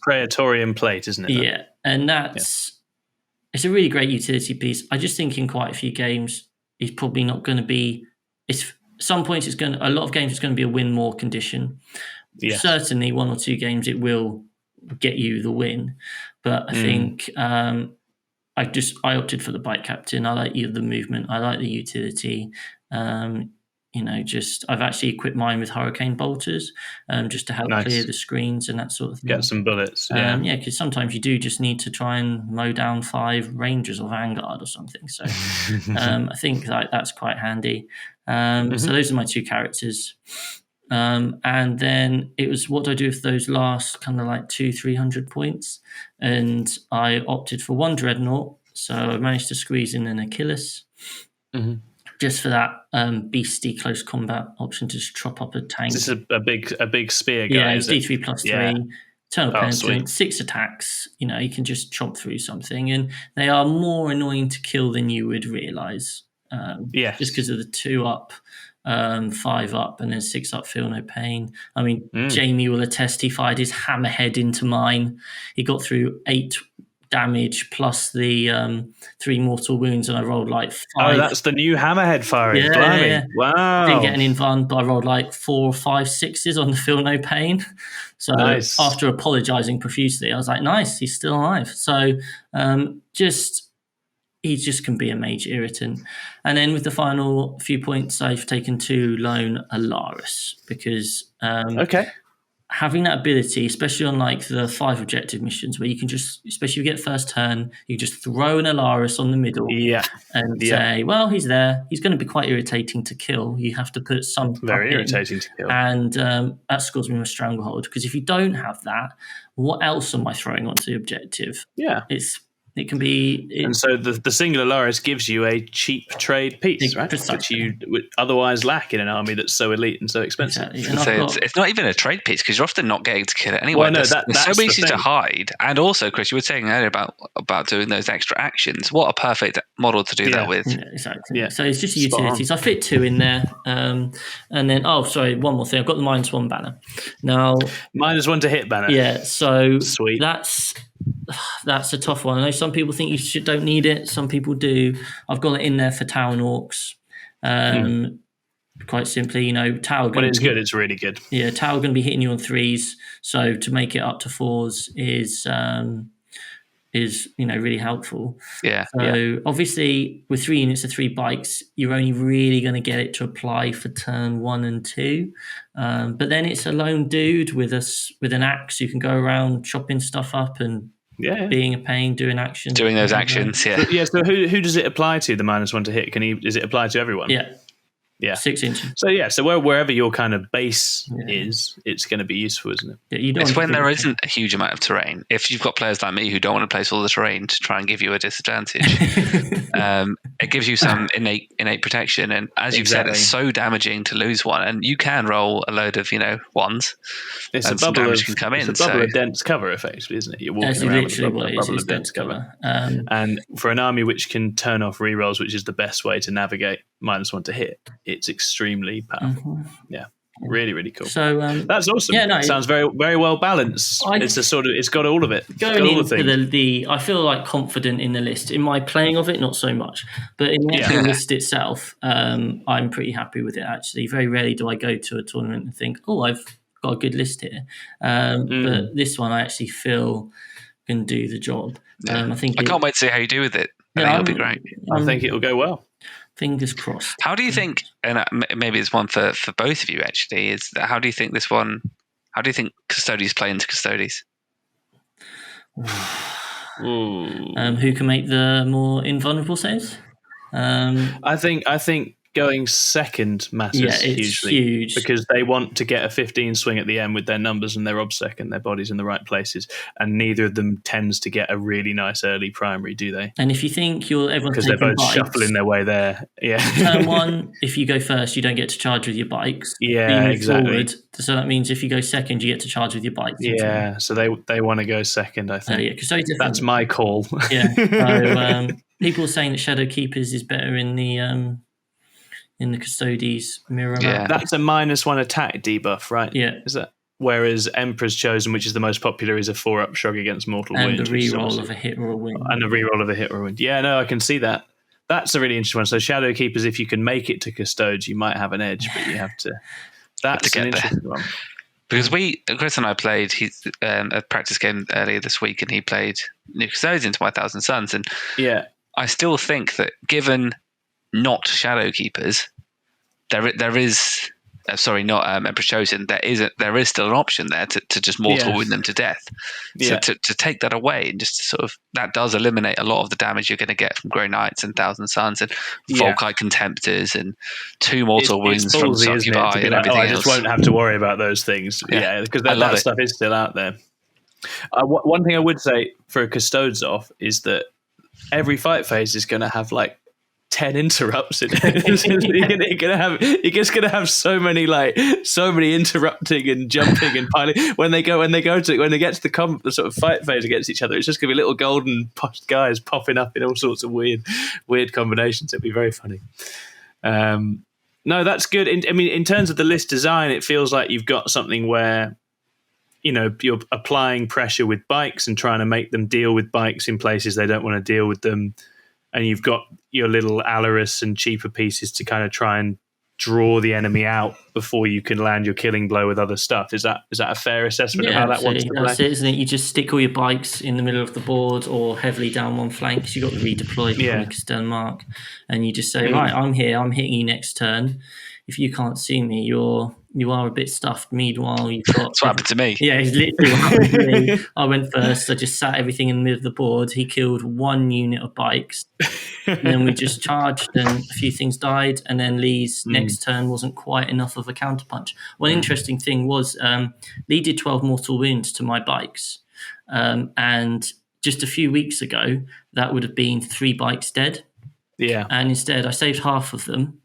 Praetorian plate, isn't it? Yeah, and it's a really great utility piece. I just think in quite a few games, it's probably not going to be. Some points a lot of games it's going to be a win more condition. Yes. Certainly 1 or 2 games it will get you the win, but I think I opted for the bike captain. I like the movement. I like the utility. I've actually equipped mine with hurricane bolters, just to help clear the screens and that sort of thing. Get some bullets. Because sometimes you do just need to try and mow down 5 Rangers or Vanguard or something. So I think that's quite handy. So those are my 2 characters. And then it was, what do I do with those last kind of like 200-300 points? And I opted for 1 Dreadnought. So I managed to squeeze in an Achilles. Just for that beastie close combat option to just chop up a tank. This is a big spear guy. Yeah, it's D3 plus 3, Eternal Penitent, 6 attacks. You can just chop through something, and they are more annoying to kill than you would realise. Just because of the 2 up, 5 up, and then 6 up. Feel no pain. I mean, Jamie will attest. He fired his hammerhead into mine. He got through 8 damage plus the 3 mortal wounds, and I rolled like 5. Oh, that's the new hammerhead firing. Yeah. Wow. Didn't get an invuln, but I rolled like 4 or 5 6s on the feel no pain. So after apologising profusely, I was like, nice, he's still alive. So he just can be a major irritant. And then with the final few points, I've taken 2 lone Alaris because having that ability, especially on like the 5 objective missions where you can just, especially if you get first turn, you just throw an Alaris on the middle and say, well, he's there. He's going to be quite irritating to kill. You have to put some very irritating to kill. And that scores me with Stranglehold, because if you don't have that, what else am I throwing onto the objective? Yeah. It can be... and so the single Alaris gives you a cheap trade piece, right? Which you would otherwise lack in an army that's so elite and so expensive. Exactly. So it's not even a trade piece, because you're often not getting to kill it anyway. Well, no, that's so easy to hide. And also, Chris, you were saying earlier about doing those extra actions. What a perfect model to do that with. Yeah, exactly. Yeah. So it's just utilities. I fit 2 in there. And then, one more thing. I've got the -1 banner. Now, -1 to hit banner. Yeah, so sweet. That's a tough one. I know some people think you don't need it. Some people do. I've got it in there for Tau and Orcs. Quite simply, Tau. When it's good, it's really good. Yeah, Tau are going to be hitting you on 3s. So to make it up to 4s is, really helpful. Yeah. So obviously with 3 units of 3 bikes, you're only really going to get it to apply for turn 1 and 2. But then it's a lone dude with an axe who can go around chopping stuff up and being a pain, doing actions. Doing those actions, yeah. So who does it apply to, the -1 to hit? Does it apply to everyone? Yeah. 6 inches. So wherever your kind of base is, it's going to be useful, isn't it? Yeah, it's when there isn't a huge amount of terrain. If you've got players like me who don't want to place all the terrain to try and give you a disadvantage, it gives you some innate protection. And as you've said, it's so damaging to lose one. And you can roll a load of ones. It's and a bubble damage can come in. It's a bubble of dense cover, effectively, isn't it? You're walking around with a bubble of dense cover. And for an army which can turn off rerolls, which is the best way to navigate -1 to hit, it's extremely powerful. Yeah, really, really cool. So that's awesome. Yeah, no, it sounds very, very well balanced. It's got all of it. Going into I feel like confident in the list. In my playing of it, not so much, but in the actual list itself, I'm pretty happy with it. Actually, very rarely do I go to a tournament and think, "Oh, I've got a good list here." But this one, I actually feel can do the job. I can't wait to see how you do with it. I think it'll be great. I think it'll go well. Fingers crossed. How do you think, and maybe it's one for both of you actually, is that how do you think Custodes play into Custodes? Who can make the more invulnerable saves? I think going second matters hugely, huge, because they want to get a 15 swing at the end with their numbers and their obsec and their bodies in the right places, and neither of them tends to get a really nice early primary, do they? And if you think everyone's because they're both shuffling their way there, turn 1, if you go first, you don't get to charge with your bikes. Exactly. Forward, so that means if you go second, you get to charge with your bikes. So they want to go second, I think. That's my call. So people are saying that Shadow Keepers is better in the Custodes mirror map. That's a -1 attack debuff, right? Yeah. Is that? Whereas Emperor's Chosen, which is the most popular, is a 4-up shrug against mortal wound. And a reroll of a hit or a win. Yeah, no, I can see that. That's a really interesting one. So Shadow Keepers, if you can make it to Custodes, you might have an edge, but you have to... That's an interesting one. Because Chris and I played a practice game earlier this week, and he played New Custodes into My Thousand Suns. And I still think that given... not Shadow Keepers, there is not Emperor's Chosen. There is still an option there to just mortal wound them to death. So to take that away and just sort of that does eliminate a lot of the damage you're going to get from Grey Knights and Thousand Suns and Volkite Contemptors and 2 mortal wounds from Succubi and everything I just won't have to worry about those things. Because that stuff is still out there. One thing I would say for a Custodes off is that every fight phase is going to have 10 interrupts in it. You're going to have so many interrupting and jumping and piling when they get to the sort of fight phase against each other. It's just going to be little golden guys popping up in all sorts of weird combinations. It'll be very funny. No, that's good. In terms of the list design, it feels like you've got something where you're applying pressure with bikes and trying to make them deal with bikes in places they don't want to deal with them. And you've got your little Alaris and cheaper pieces to kind of try and draw the enemy out before you can land your killing blow with other stuff. Is that a fair assessment of how that wants to play? That's it, isn't it? You just stick all your bikes in the middle of the board or heavily down one flank because you've got the redeploy from Stern Mark, and you just say, right, I'm here, I'm hitting you next turn. If you can't see me, you are a bit stuffed. Meanwhile, you've got... That's what happened to me. Yeah, it's literally what happened to me. I went first. I just sat everything in the middle of the board. He killed 1 unit of bikes. And then we just charged and a few things died. And then Lee's next turn wasn't quite enough of a counterpunch. One interesting thing was Lee did 12 mortal wounds to my bikes. And just a few weeks ago, that would have been 3 bikes dead. Yeah. And instead, I saved half of them.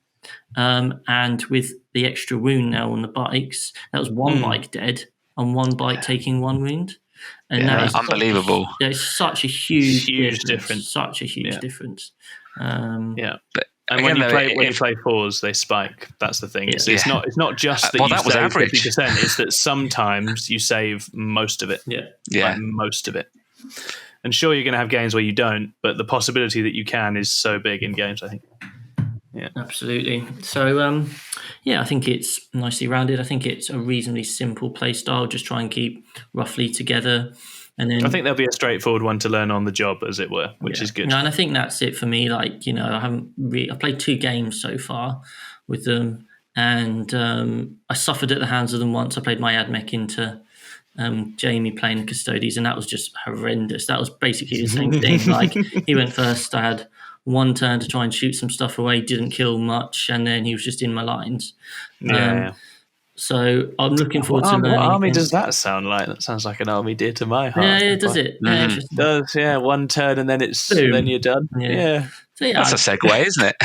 And with the extra wound now on the bikes, that was 1 bike dead and 1 bike taking 1 wound. And that is unbelievable. It's such a huge difference. Such a huge difference. But and when you play 4s, they spike. That's the thing. It's not just that you that was save average. 50%. It's that sometimes you save most of it. Most of it. And sure, you're going to have games where you don't, but the possibility that you can is so big in games, I think. Yeah, absolutely. So, I think it's nicely rounded. I think it's a reasonably simple play style. Just try and keep roughly together. And then I think there'll be a straightforward one to learn on the job, as it were, which is good. And I think that's it for me. Like, I played 2 games so far with them, and I suffered at the hands of them once. I played my admech into Jamie playing Custodes, and that was just horrendous. That was basically the same thing. Like, he went first, I had 1 turn to try and shoot some stuff away, didn't kill much, and then he was just in my lines. So I'm looking forward to learning. What army does that sound like? That sounds like an army dear to my heart. Yeah, does it? Yeah, it does, yeah. 1 turn and then then you're done. Yeah. So, that's a segue, isn't it?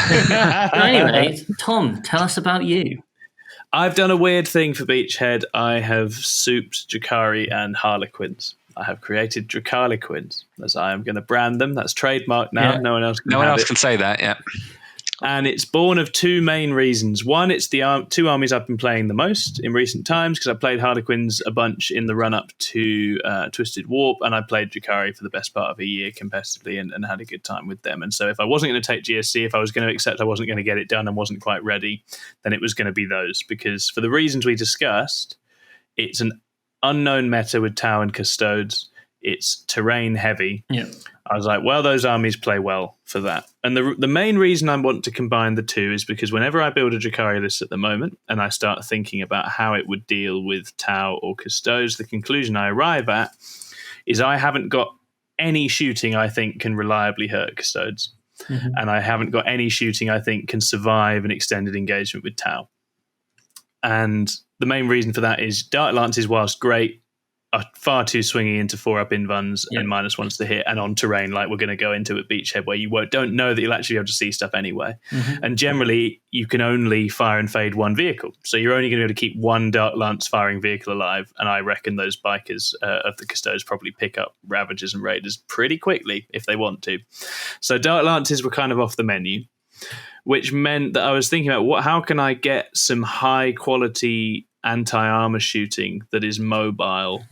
Anyway, Tom, tell us about you. I've done a weird thing for Beachhead. I have souped Drakari and Harlequins. I have created Dracarliquins, as I am going to brand them. That's trademarked now. Yeah. No one else can say that, yeah. And it's born of 2 main reasons. One, it's the 2 armies I've been playing the most in recent times, because I played Harlequins a bunch in the run-up to Twisted Warp, and I played Drakari for the best part of a year competitively and had a good time with them. And so if I wasn't going to take GSC, if I was going to accept I wasn't going to get it done and wasn't quite ready, then it was going to be those. Because for the reasons we discussed, it's an unknown meta with Tau and Custodes. It's terrain heavy. Yeah. I was like, well, those armies play well for that. And the main reason I want to combine the 2 is because whenever I build a Drakari list at the moment and I start thinking about how it would deal with Tau or Custodes, the conclusion I arrive at is I haven't got any shooting I think can reliably hurt Custodes. Mm-hmm. And I haven't got any shooting I think can survive an extended engagement with Tau. And the main reason for that is Dark Lances, whilst great, are far too swingy into 4-up invuns and -1s to hit, and on terrain like we're going to go into at Beachhead, where you don't know that you'll actually be able to see stuff anyway. Mm-hmm. And generally, you can only fire and fade 1 vehicle. So you're only going to be able to keep 1 Dark Lance firing vehicle alive. And I reckon those bikers of the Custodes probably pick up Ravagers and Raiders pretty quickly if they want to. So Dark Lances were kind of off the menu, which meant that I was thinking about how can I get some high quality anti-armor shooting that is mobile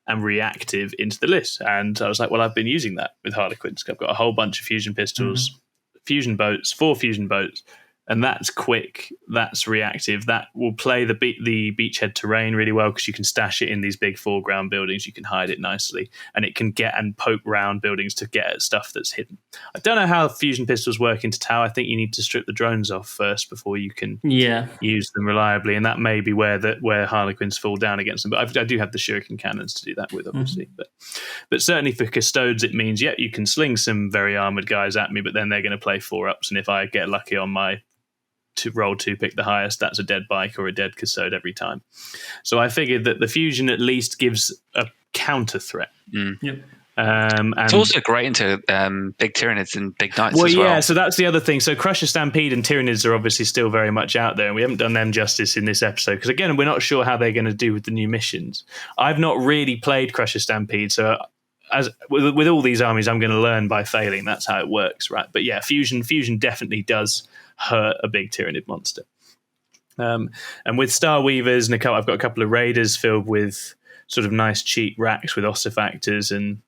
and reactive into the list. And I was like, well, I've been using that with Harlequins. I've got a whole bunch of fusion pistols, fusion boats, 4 fusion boats, and that's quick, that's reactive, that will play the Beachhead terrain really well because you can stash it in these big foreground buildings, you can hide it nicely, and it can get and poke round buildings to get at stuff that's hidden. I don't know how fusion pistols work into Tau. I think you need to strip the drones off first before you can use them reliably, and that may be where Harlequins fall down against them. But I do have the shuriken cannons to do that with, obviously. But certainly for Custodes, it means, you can sling some very armoured guys at me, but then they're going to play 4-ups, and if I get lucky on my to roll 2, pick the highest, that's a dead bike or a dead Custode every time. So I figured that the fusion at least gives a counter threat. Yep. And it's also great into big Tyranids and big Knights as well. Yeah, so that's the other thing. So Crusher Stampede and Tyranids are obviously still very much out there, and we haven't done them justice in this episode because, again, we're not sure how they're going to do with the new missions. I've not really played Crusher Stampede, so as with all these armies, I'm going to learn by failing. That's how it works, right? But yeah, fusion definitely does hurt a big Tyranid monster. And with Star Weavers, I've got a couple of Raiders filled with sort of nice cheap racks with ossifactors and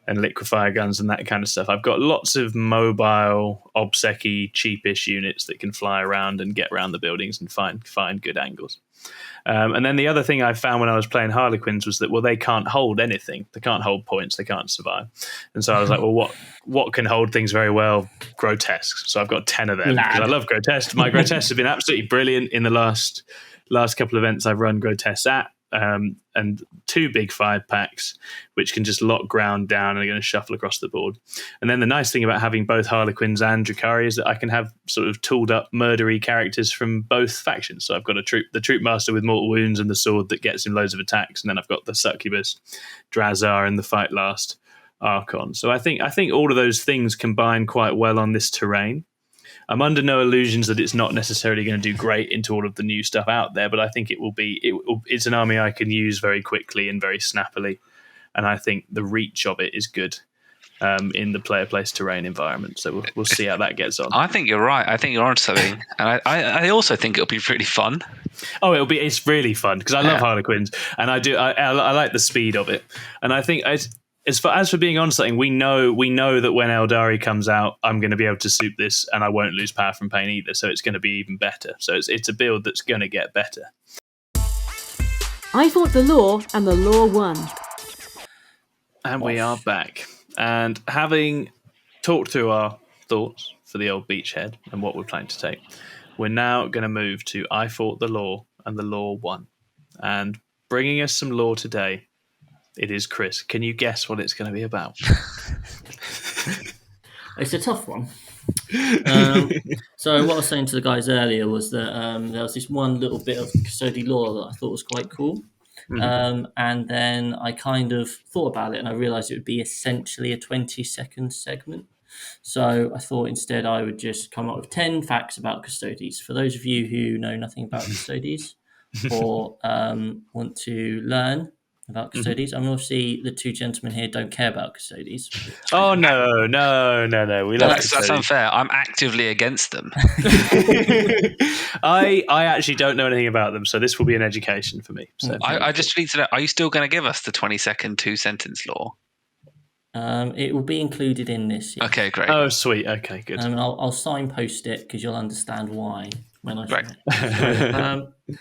liquefier guns and that kind of stuff. I've got lots of mobile, obsec-y, cheapish units that can fly around and get around the buildings and find good angles. And then the other thing I found when I was playing Harlequins was that, well, they can't hold anything. They can't hold points. They can't survive. And so I was like, well, what can hold things very well? Grotesques. So I've got 10 of them because I love Grotesques. My Grotesques have been absolutely brilliant in the last couple of events I've run Grotesques at. And 2 big 5-packs, which can just lock ground down and are going to shuffle across the board. And then the nice thing about having both Harlequins and Drakari is that I can have sort of tooled up murdery characters from both factions. So I've got the Troop Master with mortal wounds and the sword that gets him loads of attacks, and then I've got the Succubus, Drazar, and the Fight Last Archon. So I think all of those things combine quite well on this terrain. I'm under no illusions that it's not necessarily going to do great into all of the new stuff out there, but I think it's an army I can use very quickly and very snappily, and I think the reach of it is good in the player place terrain environment. So we'll see how that gets on. I think you're right. I think you're onto something, and I also think it'll be really fun. Oh, it's really fun because I love Harlequins, and I like the speed of it, and I think As for being on something, we know that when Eldari comes out, I'm going to be able to soup this, and I won't lose power from pain either. So it's going to be even better. So it's a build that's going to get better. I fought the law, and the law won. And we are back. And having talked through our thoughts for the old Beachhead and what we're planning to take, we're now going to move to I Fought the Law and the Law Won. And bringing us some lore today, it is Chris. Can you guess what it's going to be about? It's a tough one. So what I was saying to the guys earlier was that there was this one little bit of Custodes lore that I thought was quite cool. And then I kind of thought about it and I realised it would be essentially a 20-second segment. So I thought instead I would just come up with 10 facts about Custodes. For those of you who know nothing about Custodes or want to learn about Custodes, I mean, obviously the two gentlemen here don't care about Custodes. Oh, no. We love That's unfair. I'm actively against them. I actually don't know anything about them, so this will be an education for me. So I just need to know, are you still going to give us the 20-second 2-sentence law? It will be included in this. Yeah. Okay, great. Oh, sweet. Okay, good. I'll signpost it because you'll understand why when I show Right. it. So,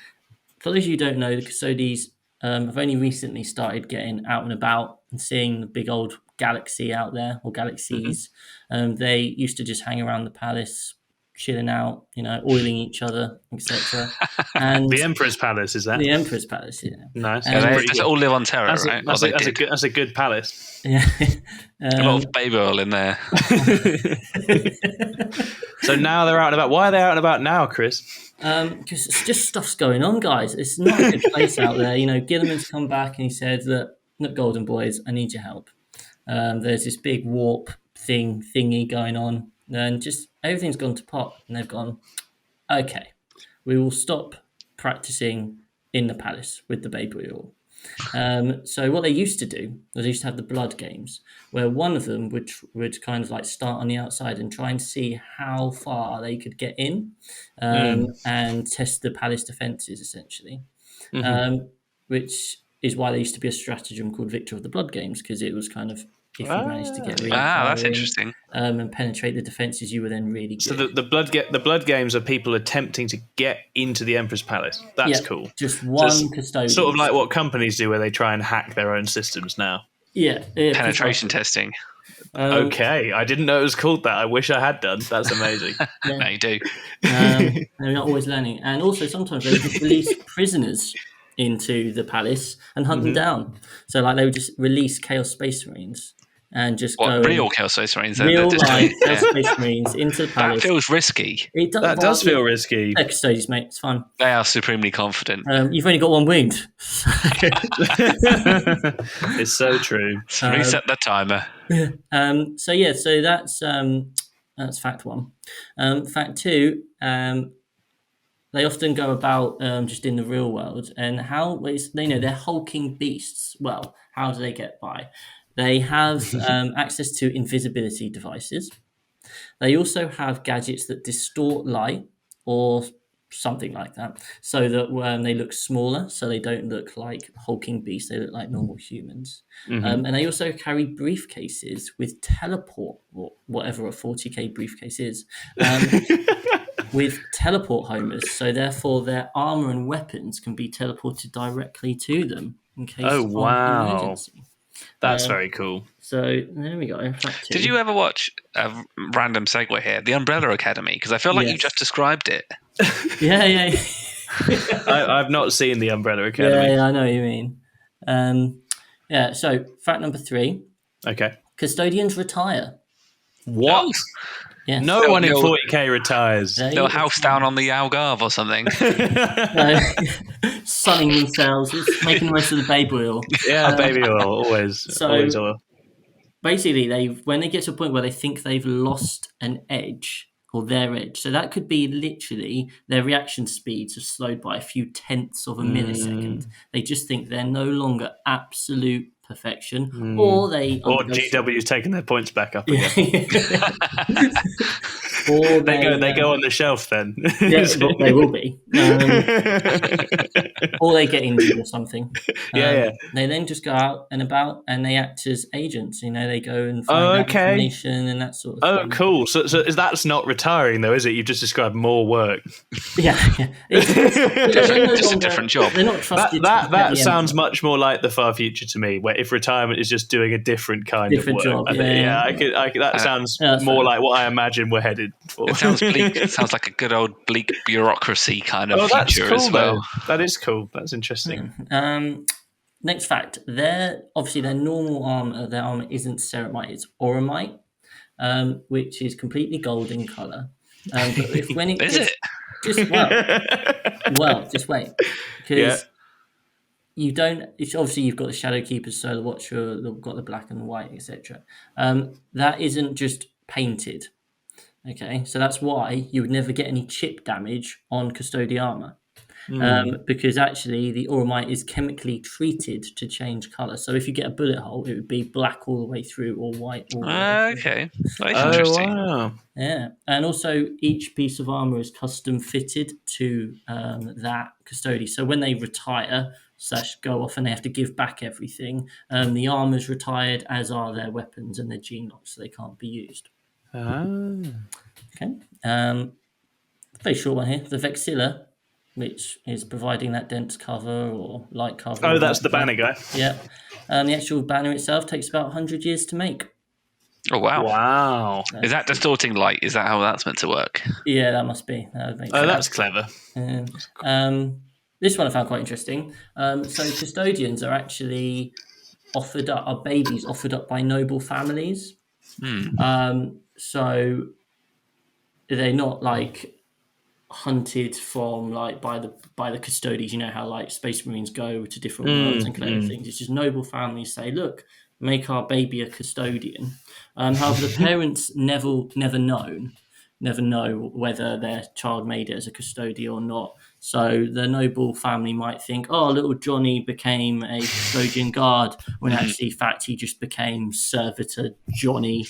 for those of you who don't know, the Custodes have only recently started getting out and about and seeing the big old galaxy out there, or galaxies. They used to just hang around the palace, chilling out, oiling each other, etc. And the Emperor's Palace, is that? The Emperor's Palace, yeah. Nice. They just all live on terror, right? That's a good palace. Yeah. A lot of baby oil in there. So now they're out and about. Why are they out and about now, Chris? Because it's just stuff's going on, guys. It's not a good place out there. Gilliman's come back and he said, look, Golden Boys, I need your help. There's this big warp thingy going on, and just everything's gone to pot. And they've gone, okay, we will stop practicing in the palace with the baby oil. So what they used to do was they used to have the blood games, where one of them would kind of like start on the outside and try and see how far they could get in, and test the palace defenses essentially, which is why there used to be a stratagem called Victor of the Blood Games, because it was kind of if you managed to get really that's in, interesting, and penetrate the defenses, you were then really good. So the blood games are people attempting to get into the Emperor's Palace. That's cool. Just one custodian, sort of like what companies do, where they try and hack their own systems now. Yeah, penetration testing. Okay, I didn't know it was called that. I wish I had done. That's amazing. Yeah. No, you do. They're not always learning, and also sometimes they would just release prisoners into the palace and hunt them down. So like they would just release Chaos Space Marines and just go real Chaos Space Marines. Real life Chaos Space Marines into the palace. That feels risky. That does feel risky. Custodes, mate, it's fun. They are supremely confident. You've only got one wound. It's so true. Reset the timer. So that's fact one. Fact two. They often go about just in the real world, and they're hulking beasts. Well, how do they get by? They have access to invisibility devices. They also have gadgets that distort light or something like that, so that they look smaller, so they don't look like hulking beasts. They look like normal humans. And they also carry briefcases with teleport, or whatever a 40k briefcase is. With teleport homers, so therefore their armor and weapons can be teleported directly to them in case of emergency. That's very cool. So there we go. Fact two. Did you ever watch a random segue here, The Umbrella Academy? Because I feel like you just described it. Yeah. I've not seen The Umbrella Academy. Yeah, I know what you mean. So fact number 3. Okay. Custodians retire. What? Yes. No one in 40k retires. Little house down on the Algarve or something. Sunning themselves, just making the most of the baby oil. Yeah, baby oil, always oil. Basically, when they get to a point where they think they've lost an edge, or their edge, so that could be literally their reaction speeds have slowed by a few tenths of a millisecond. They just think they're no longer absolute perfection, or GW's taking their points back up again. Or they go on the shelf then. Yeah, they will be. Or they get injured or something. Yeah. They then just go out and about, and they act as agents. They go and find out information and that sort of thing. Oh, cool. So that's not retiring, though, is it? You've just described more work. Yeah. It's just a different job. They're not trusted. That sounds much more like the far future to me, where if retirement is just doing a different kind of work. Job, that sounds more like what I imagine we're headed for. It sounds bleak. It sounds like a good old bleak bureaucracy kind of future as well. That is cool. That's interesting. Next fact: their normal armor. Their armor isn't ceramite; it's auramite, which is completely gold in color. But when it is it? Just just wait, because you don't. It's obviously you've got the Shadow Keepers, Solar Watcher, they've got the black and the white, etc. That isn't just painted. Okay, so that's why you would never get any chip damage on Custodian armor. Because actually the auramite is chemically treated to change colour. So if you get a bullet hole, it would be black all the way through or white all the way through. Okay, that's interesting. Wow. Yeah, and also each piece of armour is custom fitted to that Custodes. So when they retire / go off and they have to give back everything, the armour's retired, as are their weapons and their gene locks, so they can't be used. Okay. Very short one here. The Vexilla, which is providing that dense cover or light cover. Oh, that's the banner guy. Yeah. The actual banner itself takes about 100 years to make. Oh, wow. Wow. Is that distorting light? Is that how that's meant to work? Yeah, that must be. That would make sense. sense. That's clever. This one I found quite interesting. So custodians are actually are babies offered up by noble families. So they're not like hunted from by the Custodes. You know how like Space Marines go to different worlds and collect things. It's just noble families say, look, make our baby a custodian. However, the parents never know whether their child made it as a custodian or not. So the noble family might think, oh, little Johnny became a custodian guard, when actually, in fact, he just became Servitor Johnny.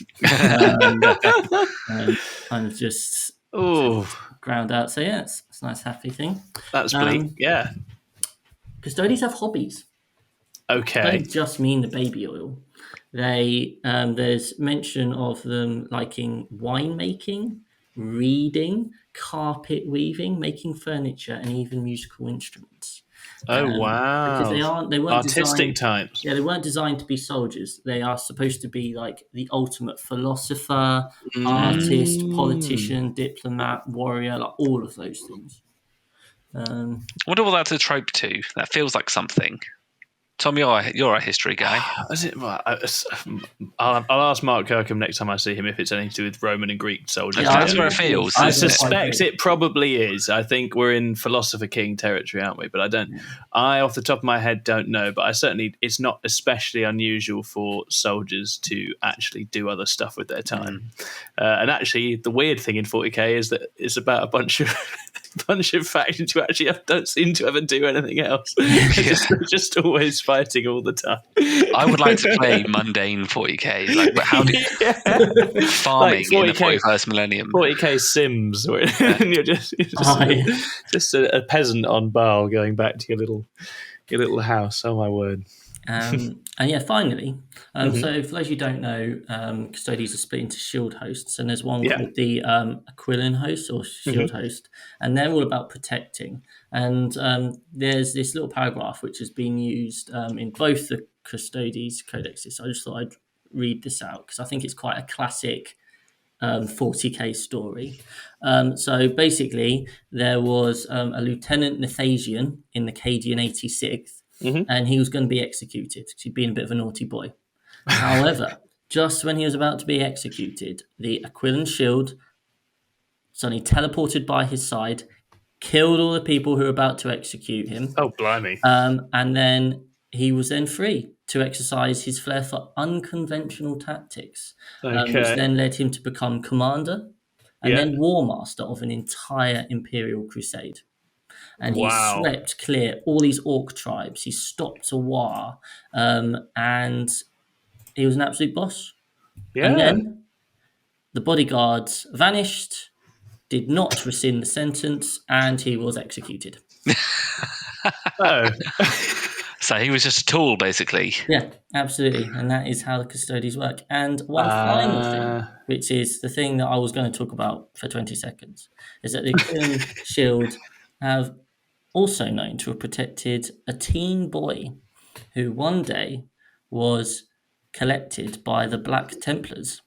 Kind of just ground out. So yeah, it's a nice happy thing. That's bleak. Yeah. Custodians have hobbies. Okay. They don't just mean the baby oil. They there's mention of them liking winemaking, reading, carpet weaving, making furniture, and even musical instruments. Oh wow! Because they weren't artistic types. Yeah, they weren't designed to be soldiers. They are supposed to be like the ultimate philosopher, artist, politician, diplomat, warrior, like all of those things. I wonder what that's a trope to. That feels like something. Tom, you're a history guy. I'll ask Mark Kirkham next time I see him if it's anything to do with Roman and Greek soldiers. Yeah, that's where it feels. I suspect it probably is. I think we're in Philosopher King territory, aren't we? But I don't. I, off the top of my head, don't know. But it's not especially unusual for soldiers to actually do other stuff with their time. And actually, the weird thing in 40k is that it's about a bunch of factions who actually don't seem to ever do anything else. They're just always fighting all the time. I would like to play mundane 40k. Like, how do farming like in the 41st millennium? 40k Sims, where you're just a peasant on Baal going back to your little house. Oh my word! And yeah, finally, so for those who don't know, Custodes are split into shield hosts, and there's one called the Aquilin host or shield host, and they're all about protecting. And there's this little paragraph which has been used in both the Custodes codexes. So I just thought I'd read this out because I think it's quite a classic 40k story. So basically, there was a Lieutenant Nathasian in the Cadian 86th. And he was going to be executed because he'd been a bit of a naughty boy. However, just when he was about to be executed, the Aquilin shield suddenly teleported by his side, killed all the people who were about to execute him. Oh, blimey. And then he was then free to exercise his flair for unconventional tactics, which then led him to become commander and then war master of an entire imperial crusade. And he swept clear all these orc tribes. He stopped a war, and he was an absolute boss. Yeah. And then the bodyguards vanished, did not rescind the sentence, and he was executed. Oh. So he was just a tool, basically. Yeah, absolutely. And that is how the Custodes work. And one final thing, which is the thing that I was going to talk about for 20 seconds, is that the Quillen Shield have also known to have protected a teen boy who one day was collected by the Black Templars.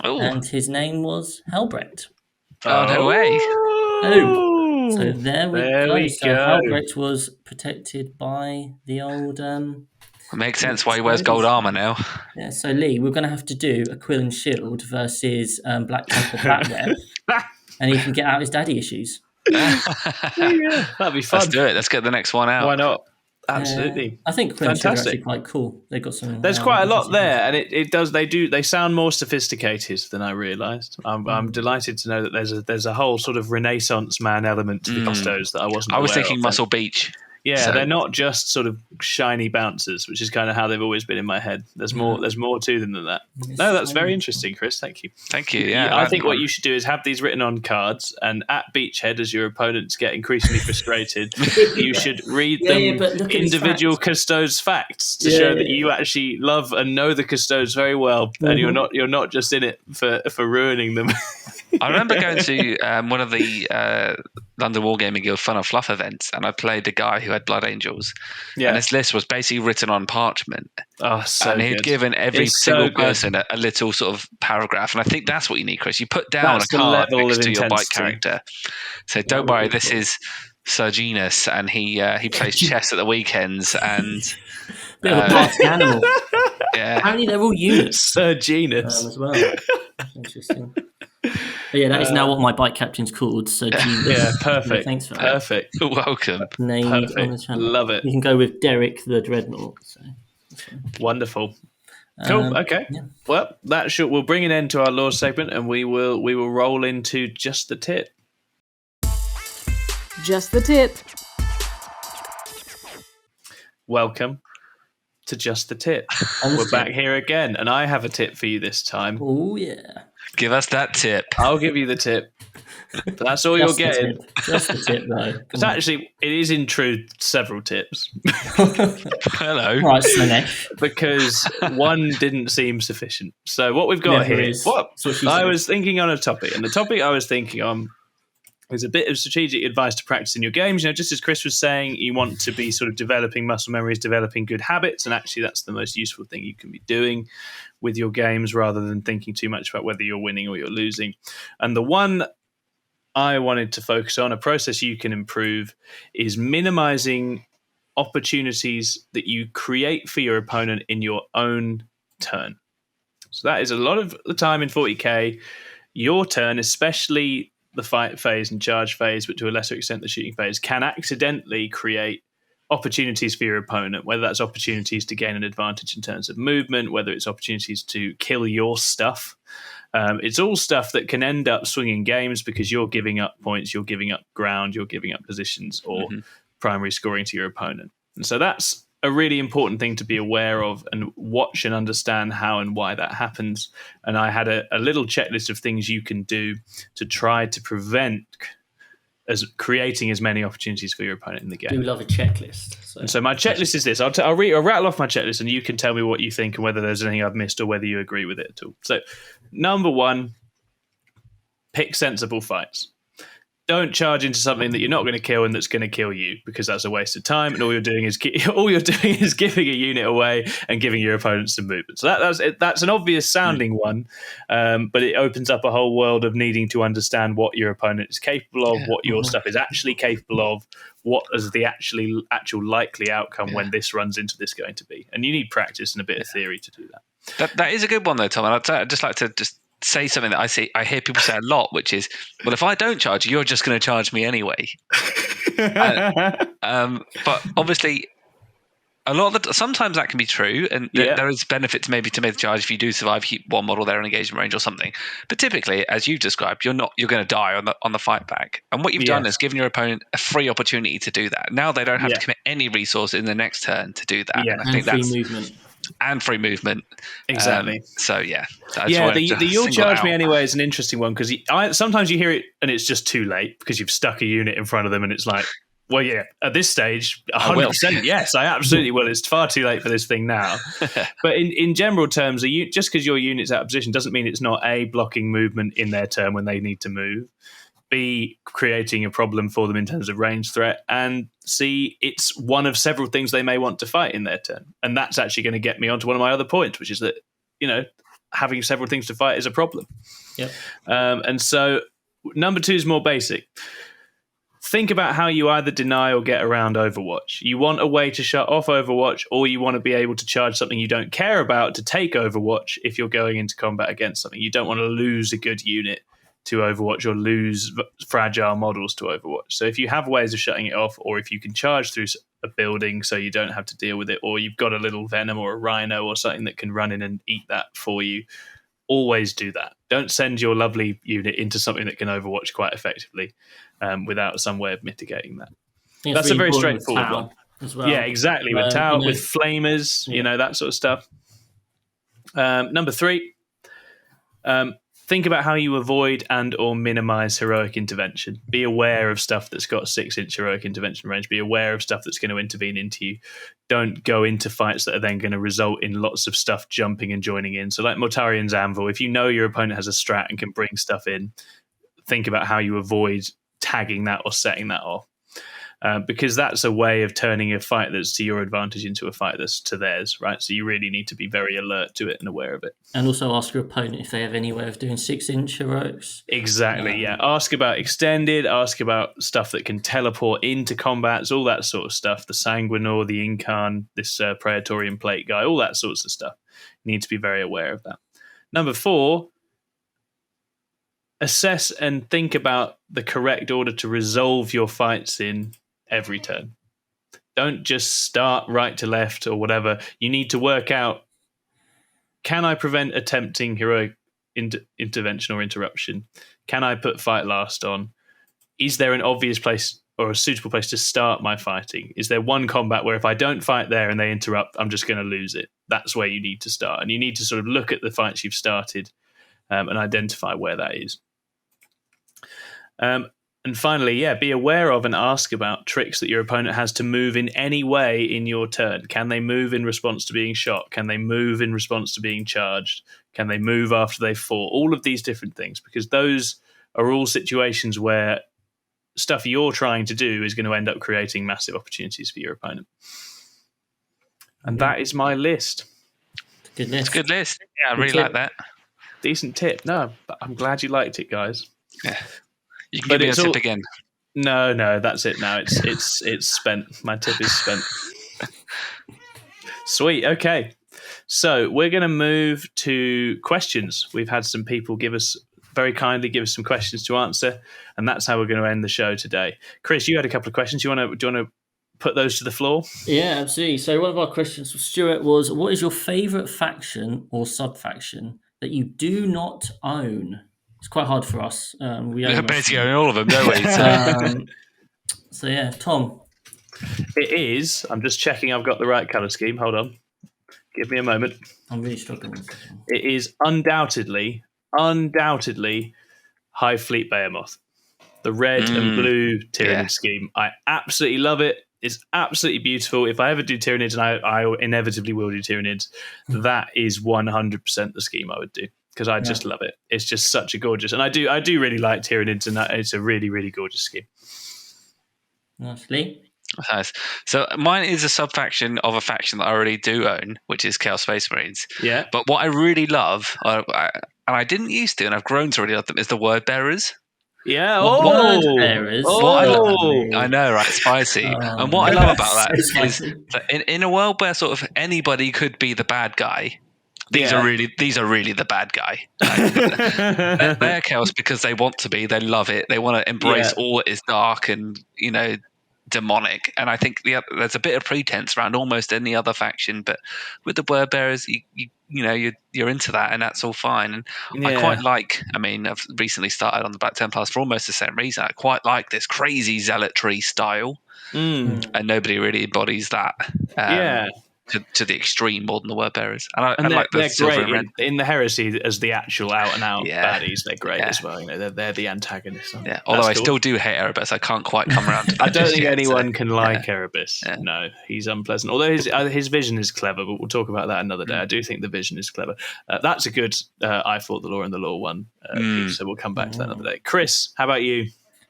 Oh. And his name was Helbrecht. Oh, no way. Oh. So there we go. So go. Helbrecht was protected by the old... It makes sense why he wears gold armor now. Yeah, so Lee, we're going to have to do a Quillen Shield versus Black Templar Batware, and he can get out his daddy issues. Yeah, that'd be fun. Let's do it. Let's get the next one out. Why not? Absolutely. I think Quillen Shield are actually quite cool. They've got some. There's quite a lot there, and it does. They sound more sophisticated than I realised. I'm delighted to know that there's a whole sort of Renaissance man element to the Custodes that I wasn't. I was aware thinking of. Muscle Beach. Yeah, So- they're not just sort of shiny bouncers, which is kind of how they've always been in my head. There's more to them than that. No, that's very interesting, Chris. Thank you. Thank you. Yeah, I think what you should do is have these written on cards, and at Beachhead, as your opponents get increasingly frustrated, you should read them individual Custodes facts to show that you actually love and know the Custodes very well, and you're not just in it for ruining them. I remember going to one of the London Wargaming Guild Fun or Fluff events, and I played a guy who had Blood Angels. Yeah. And his list was basically written on parchment. Oh, so and he'd good. given every It's single so good. person a little sort of paragraph. And I think that's what you need, Chris. You put down That's a the card level next of to your bike intensity. character. So don't worry, this is Sir Genus, and he plays chess at the weekends. And Bit of a party animal. yeah, Apparently they're all units Sir Genus. as well. That's interesting. But yeah, that is now what my bike captain's called. So Genius. Yeah, perfect. Yeah, thanks for that. Perfect. welcome. Named on the Perfect. channel. Love it. You can go with Derek the Dreadnought. So. Wonderful. Cool. Okay. Yeah. Well, we'll bring an end to our lore segment, and we will roll into just the tip. Just the tip. Welcome to Just the Tip. We're back here again, and I have a tip for you this time. Oh yeah. Give us that tip. I'll give you the tip. But that's all you're Just the getting. tip. Just the tip, though. It's actually, it is in truth several tips Hello. Right, Slanesh. because one didn't seem sufficient. So what we've got Never here is. is what That's what she I said. was thinking on a topic, and the topic I was thinking on is a bit of strategic advice to practice in your games. You know, just as Chris was saying, you want to be sort of developing muscle memories, developing good habits, and actually that's the most useful thing you can be doing with your games rather than thinking too much about whether you're winning or you're losing. And the one I wanted to focus on, a process you can improve, is minimizing opportunities that you create for your opponent in your own turn. So that is a lot of the time in 40k, your turn, especially the fight phase and charge phase, but to a lesser extent the shooting phase, can accidentally create opportunities for your opponent, whether that's opportunities to gain an advantage in terms of movement, whether it's opportunities to kill your stuff. It's all stuff that can end up swinging games because you're giving up points, you're giving up ground, you're giving up positions or primary scoring to your opponent. And so that's a really important thing to be aware of and watch and understand how and why that happens. And I had a little checklist of things you can do to try to prevent creating as many opportunities for your opponent in the game. I do love a checklist. So my checklist is this. I'll rattle off my checklist and you can tell me what you think and whether there's anything I've missed or whether you agree with it at all. So number one, pick sensible fights. Don't charge into something that you're not going to kill and that's going to kill you, because that's a waste of time. And all you're doing is giving a unit away and giving your opponent some movement. So that's an obvious sounding one, but it opens up a whole world of needing to understand what your opponent is capable of, what your stuff is actually capable of, what is the actual likely outcome when this runs into this going to be. And you need practice and a bit of theory to do that. That is a good one though, Tom. And I'd just like to say something that I hear people say a lot, which is, well, if I don't charge you, you're just going to charge me anyway. But obviously, a lot of sometimes that can be true, and there is benefit to make the charge if you do survive, keep one model there in engagement range or something. But typically, as you've described, you're going to die on the fight back. And what you've done is given your opponent a free opportunity to do that. Now they don't have to commit any resource in the next turn to do that. Yeah. And I think free that's movement. and free movement. Exactly. So yeah, the you'll charge me anyway is an interesting one because sometimes you hear it and it's just too late because you've stuck a unit in front of them and it's like, well, yeah, at this stage, 100%, yes, I absolutely will. It's far too late for this thing now. But in general terms, just because your unit's out of position doesn't mean it's not A, blocking movement in their turn when they need to move, B, creating a problem for them in terms of range threat, and C, it's one of several things they may want to fight in their turn. And that's actually going to get me onto one of my other points, which is that, having several things to fight is a problem. Yep. And so number 2 is more basic. Think about how you either deny or get around Overwatch. You want a way to shut off Overwatch, or you want to be able to charge something you don't care about to take Overwatch if you're going into combat against something. You don't want to lose a good unit to Overwatch or lose fragile models to Overwatch. So if you have ways of shutting it off, or if you can charge through a building so you don't have to deal with it, or you've got a little Venom or a Rhino or something that can run in and eat that for you, always do that. Don't send your lovely unit into something that can Overwatch quite effectively without some way of mitigating that. That's a very straightforward one. As well. Yeah, exactly. With Tau, with Flamers, that sort of stuff. Number 3, think about how you avoid and or minimize heroic intervention. Be aware of stuff that's got 6-inch heroic intervention range. Be aware of stuff that's going to intervene into you. Don't go into fights that are then going to result in lots of stuff jumping and joining in. So like Mortarian's Anvil, if you know your opponent has a strat and can bring stuff in, think about how you avoid tagging that or setting that off. Because that's a way of turning a fight that's to your advantage into a fight that's to theirs, right? So you really need to be very alert to it and aware of it. And also ask your opponent if they have any way of doing 6-inch heroics. Exactly, yeah. Ask about extended, ask about stuff that can teleport into combats, all that sort of stuff. The Sanguinor, the Incarn, this Praetorian Plate guy, all that sorts of stuff. You need to be very aware of that. Number 4, assess and think about the correct order to resolve your fights in every turn. Don't just start right to left or whatever. You need to work out, can I prevent attempting heroic intervention or interruption? Can I put fight last on? Is there an obvious place or a suitable place to start my fighting? Is there one combat where if I don't fight there and they interrupt, I'm just going to lose it? That's where you need to start. And you need to sort of look at the fights you've started and identify where that is. And finally, be aware of and ask about tricks that your opponent has to move in any way in your turn. Can they move in response to being shot? Can they move in response to being charged? Can they move after they fall? All of these different things, because those are all situations where stuff you're trying to do is going to end up creating massive opportunities for your opponent. And that is my list. Good list. It's a good list. Yeah, I really like that. Decent tip. No, but I'm glad you liked it, guys. Yeah. You can give me a tip again. No, that's it now. It's spent. My tip is spent. Sweet. Okay. So we're going to move to questions. We've had some people very kindly give us some questions to answer, and that's how we're going to end the show today. Chris, you had a couple of questions. Do you want to put those to the floor? Yeah, absolutely. So one of our questions from Stuart was, what is your favourite faction or sub-faction that you do not own? It's quite hard for us. We basically own all of them, don't we? So yeah, Tom. It is. I'm just checking I've got the right colour scheme. Hold on. Give me a moment. I'm really struggling with this one. It is undoubtedly Hive Fleet Behemoth. The red and blue Tyranid scheme. I absolutely love it. It's absolutely beautiful. If I ever do Tyranids, and I inevitably will do Tyranids, that is 100% the scheme I would do. Because I just love it. It's just such a gorgeous, and I do really like Tyranids, and it's a really, really gorgeous scheme. Nicely. Nice. So mine is a sub-faction of a faction that I already do own, which is Chaos Space Marines. Yeah. But what I really love, and I didn't used to, and I've grown to really love them, is the Word Bearers. Yeah. Word Bearers. I know, right? Spicy. And what I love about that is that in a world where sort of anybody could be the bad guy, these are really the bad guy. They're chaos because they want to be. They love it. They want to embrace all that is dark and demonic. And I think there's a bit of pretense around almost any other faction, but with the Word Bearers, you're into that, and that's all fine. And I quite like. I mean, I've recently started on the Black Templars for almost the same reason. I quite like this crazy zealotry style, and nobody really embodies that. to the extreme more than the word bearers. And I like the they're silver great and red. in the heresy as the actual out and out Yeah. baddies. They're great as well. They're the antagonists. Yeah. Although I still do hate Erebus, I can't quite come around to that. I don't think yet, anyone can like Erebus. Yeah. No, he's unpleasant. Although his vision is clever, but we'll talk about that another day. I do think the vision is clever. That's a good I Fought the Law and the Law one piece, so we'll come back to that another day. Chris, how about you?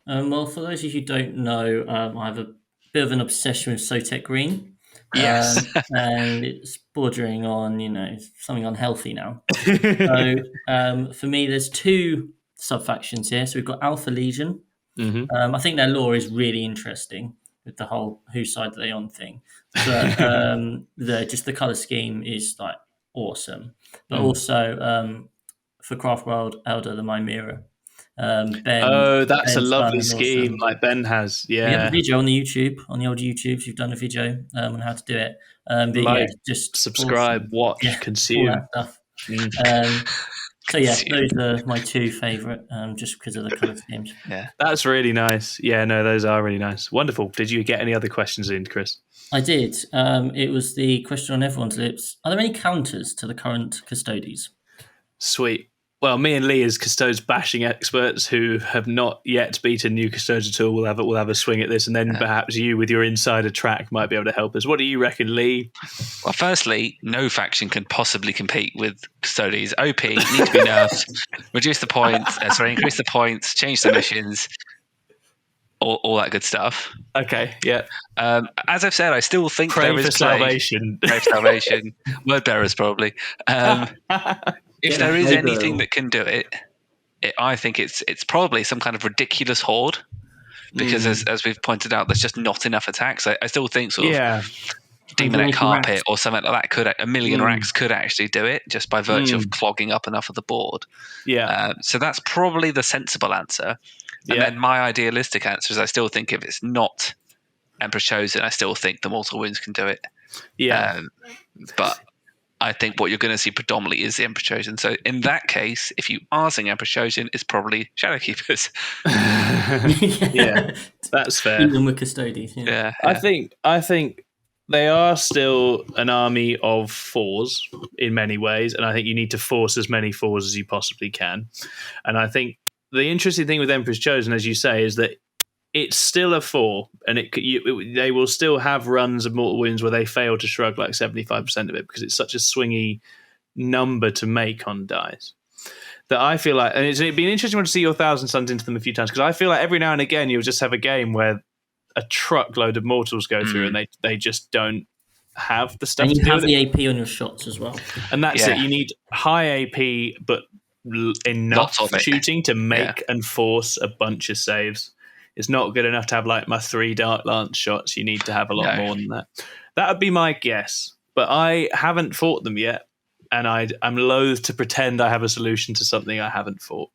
Well, for those of you who don't know, I have a bit of an obsession with Sotek Green. Yes. And it's bordering on, something unhealthy now. So for me, there's two sub-factions here. So we've got Alpha Legion. I think their lore is really interesting with the whole whose side are they on thing. But the colour scheme is like awesome. But also for Craft World Elder, the Chimera. Ben, that's a lovely scheme, awesome. like Ben has. Yeah, we have a video on the old YouTubes. We've done a video on how to do it. Just subscribe, awesome. watch, consume all that stuff. So those are my two favourite, just because of the colour schemes. Yeah, that's really nice. Yeah, no, those are really nice. Wonderful. Did you get any other questions in, Chris? I did. It was the question on everyone's lips. Are there any counters to the current Custodes? Sweet. Well, me and Lee, as Custodes bashing experts who have not yet beaten new Custodes at all, we'll have a swing at this, and then perhaps you, with your insider track, might be able to help us. What do you reckon, Lee? Well, firstly, no faction can possibly compete with Custodes. OP, need to be nerfed, reduce the points, increase the points, change the missions, all that good stuff. Okay, yeah. As I've said, I still think Pray there is for salvation. Pray for salvation. Word bearers, probably. If there is anything that can do it, I think it's probably some kind of ridiculous horde, because as we've pointed out, there's just not enough attacks. I still think sort of Demonic Carpet or something like that a million racks could actually do it just by virtue of clogging up enough of the board. Yeah. So that's probably the sensible answer. And then my idealistic answer is I still think if it's not Emperor's Chosen, I still think the Mortal Wounds can do it. Yeah. But I think what you're going to see predominantly is the Emperor's Chosen. So in that case, if you are seeing Emperor's Chosen, it's probably Shadowkeepers. Yeah, that's fair. Even with Custodes. Yeah. I think they are still an army of fours in many ways, and I think you need to force as many fours as you possibly can. And I think the interesting thing with Emperor's Chosen, as you say, is that it's still a 4, and they will still have runs of Mortal Wounds where they fail to shrug like 75% of it, because it's such a swingy number to make on dice that I feel like, and it'd be an interesting one to see your Thousand Suns into them a few times, because I feel like every now and again you'll just have a game where a truckload of mortals go through and they just don't have the stuff. And you to have do the AP on your shots as well, and that's it. You need high AP, but enough shooting to make and force a bunch of saves. It's not good enough to have like my 3 Dark Lance shots. You need to have a lot more than that. That would be my guess. But I haven't fought them yet, and I'm loath to pretend I have a solution to something I haven't fought.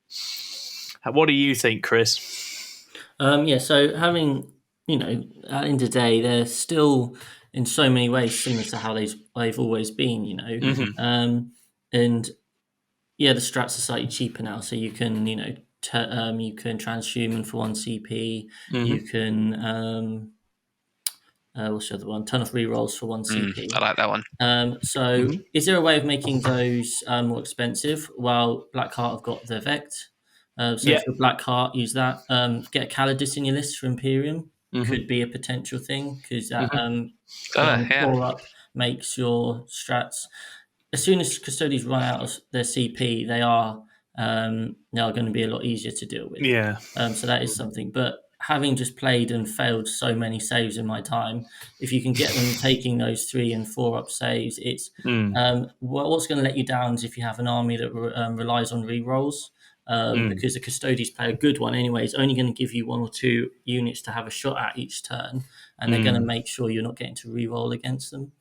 What do you think, Chris? So having, at the end of the day, they're still in so many ways similar to how they've always been, And the strats are slightly cheaper now, so you can, you can transhuman for 1 CP. You can what's the other one? Ton of rerolls for 1 CP. I like that one. Is there a way of making those more expensive? Well, Blackheart have got the Vect. If you're Blackheart, use that. Get a Calidus in your list for Imperium. Could be a potential thing, because that 4-up makes your strats. As soon as Custodes run out of their CP, they are going to be a lot easier to deal with. Yeah. So that is something. But having just played and failed so many saves in my time, if you can get them taking those 3 and 4-up saves, it's what's going to let you down is if you have an army that relies on rerolls. Because the Custodes play a good one anyway. It's only going to give you 1 or 2 units to have a shot at each turn, and they're going to make sure you're not getting to reroll against them.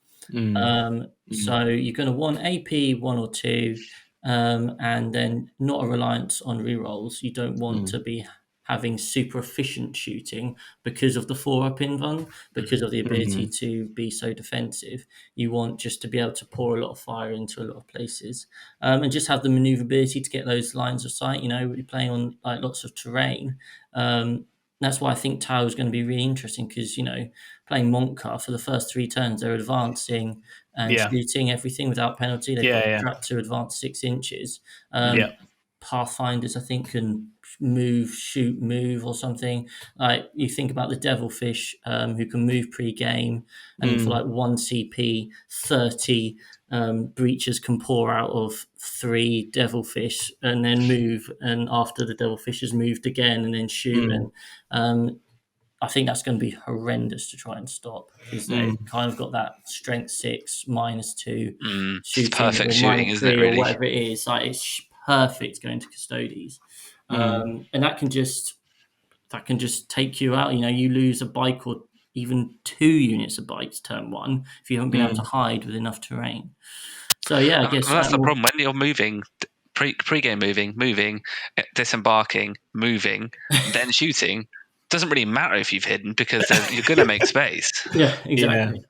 So you're going to want AP 1 or 2, and then not a reliance on rerolls. You don't want to be having super efficient shooting because of the 4-up invuln, because of the ability to be so defensive. You want just to be able to pour a lot of fire into a lot of places, and just have the maneuverability to get those lines of sight. You're playing on like lots of terrain. that's why I think Tau is going to be really interesting because, playing Montcar for the first 3 turns, they're advancing and shooting everything without penalty. They've got strap to advance 6 inches. Pathfinders, I think, can move, shoot, move or something. Like you think about the Devilfish, who can move pre-game, and for like 1 CP, 30 breaches can pour out of 3 Devilfish and then move, and after the Devilfish has moved again and then shoot. And I think that's going to be horrendous to try and stop because they've kind of got that strength 6, -2 shooting, perfect or shooting, isn't it? -3 Really, or whatever it is. Like it's perfect going to Custodes, and that can just take you out. You lose a bike or even 2 units of bikes turn 1 if you haven't been able to hide with enough terrain. So yeah, I guess that's the problem when you're moving. Pre-game moving, disembarking, moving, then shooting. Doesn't really matter if you've hidden because you're going to make space. Yeah, exactly.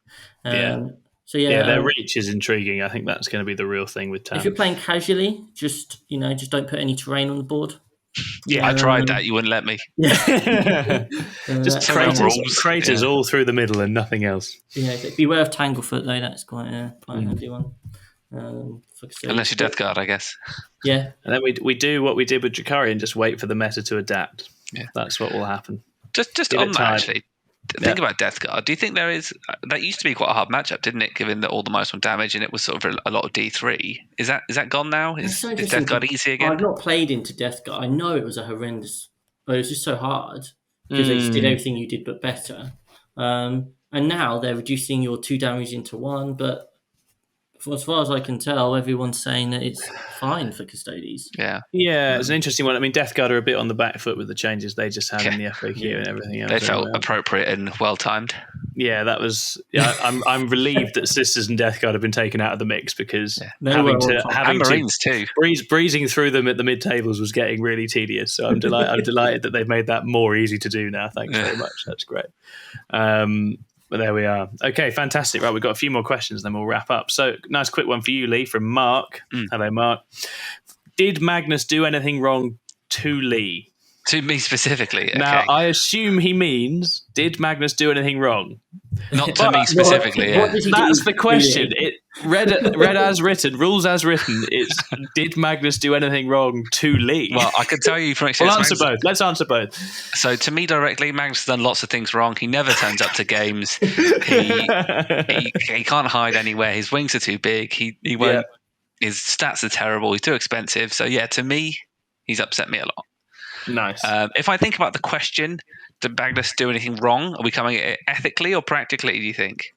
So their reach is intriguing. I think that's going to be the real thing with Tam. If you're playing casually, just don't put any terrain on the board. Yeah, I tried that. You wouldn't let me. Yeah. Just craters all through the middle and nothing else. Yeah, beware of Tanglefoot though. That's quite a handy one. Unless you're Death Guard, I guess. Yeah. And then we do what we did with Drakari and just wait for the meta to adapt. Yeah, that's what will happen. Just on that, actually, think about Death Guard. Do you think there is... That used to be quite a hard matchup, didn't it? Given that all the most on damage and it was sort of a lot of D3. Is that gone now? Is Death Guard easy again? I've not played into Death Guard. I know it was a horrendous... But it was just so hard because they just did everything you did but better. And now they're reducing your 2 damage into 1, but as far as I can tell, everyone's saying that it's fine for Custodes. Yeah, it's an interesting one. I mean, Death Guard are a bit on the back foot with the changes they just had in the FAQ and everything else. They felt appropriate and well timed. Yeah, that was. Yeah, I'm relieved that Sisters and Death Guard have been taken out of the mix because having Marines too. Breezing through them at the mid tables was getting really tedious. So I'm delighted that they've made that more easy to do now. Thanks very much. That's great. But there we are. Okay, fantastic. Right, we've got a few more questions, then we'll wrap up. So, nice quick one for you, Lee, from Mark. Hello, Mark. Did Magnus do anything wrong to Lee? To me specifically. Okay. Now, I assume he means, did Magnus do anything wrong? Not to me specifically. That's the question. Read as written, rules as written. It's did Magnus do anything wrong to Lee? Well, I can tell you from experience. Let's answer both. So, to me directly, Magnus has done lots of things wrong. He never turns up to games. He can't hide anywhere. His wings are too big. He won't. Yeah. His stats are terrible. He's too expensive. So, yeah, to me, he's upset me a lot. Nice. If I think about the question, did Magnus do anything wrong? Are we coming at it ethically or practically, do you think?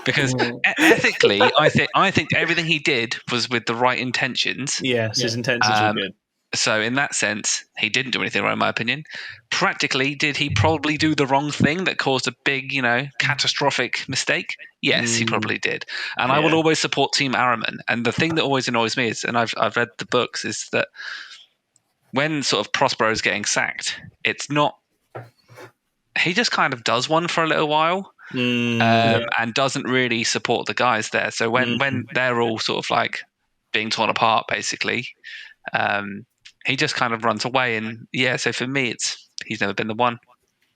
Because ethically, I think everything he did was with the right intentions. Yes, his intentions were good. So in that sense, he didn't do anything wrong, in my opinion. Practically, did he probably do the wrong thing that caused a big, catastrophic mistake? Yes, he probably did. And I will always support Team Araman. And the thing that always annoys me is, and I've read the books, is that when sort of Prospero is getting sacked, it's not... He just kind of does one for a little while and doesn't really support the guys there. So when they're all sort of like being torn apart, basically, he just kind of runs away. And so for me, he's never been the one.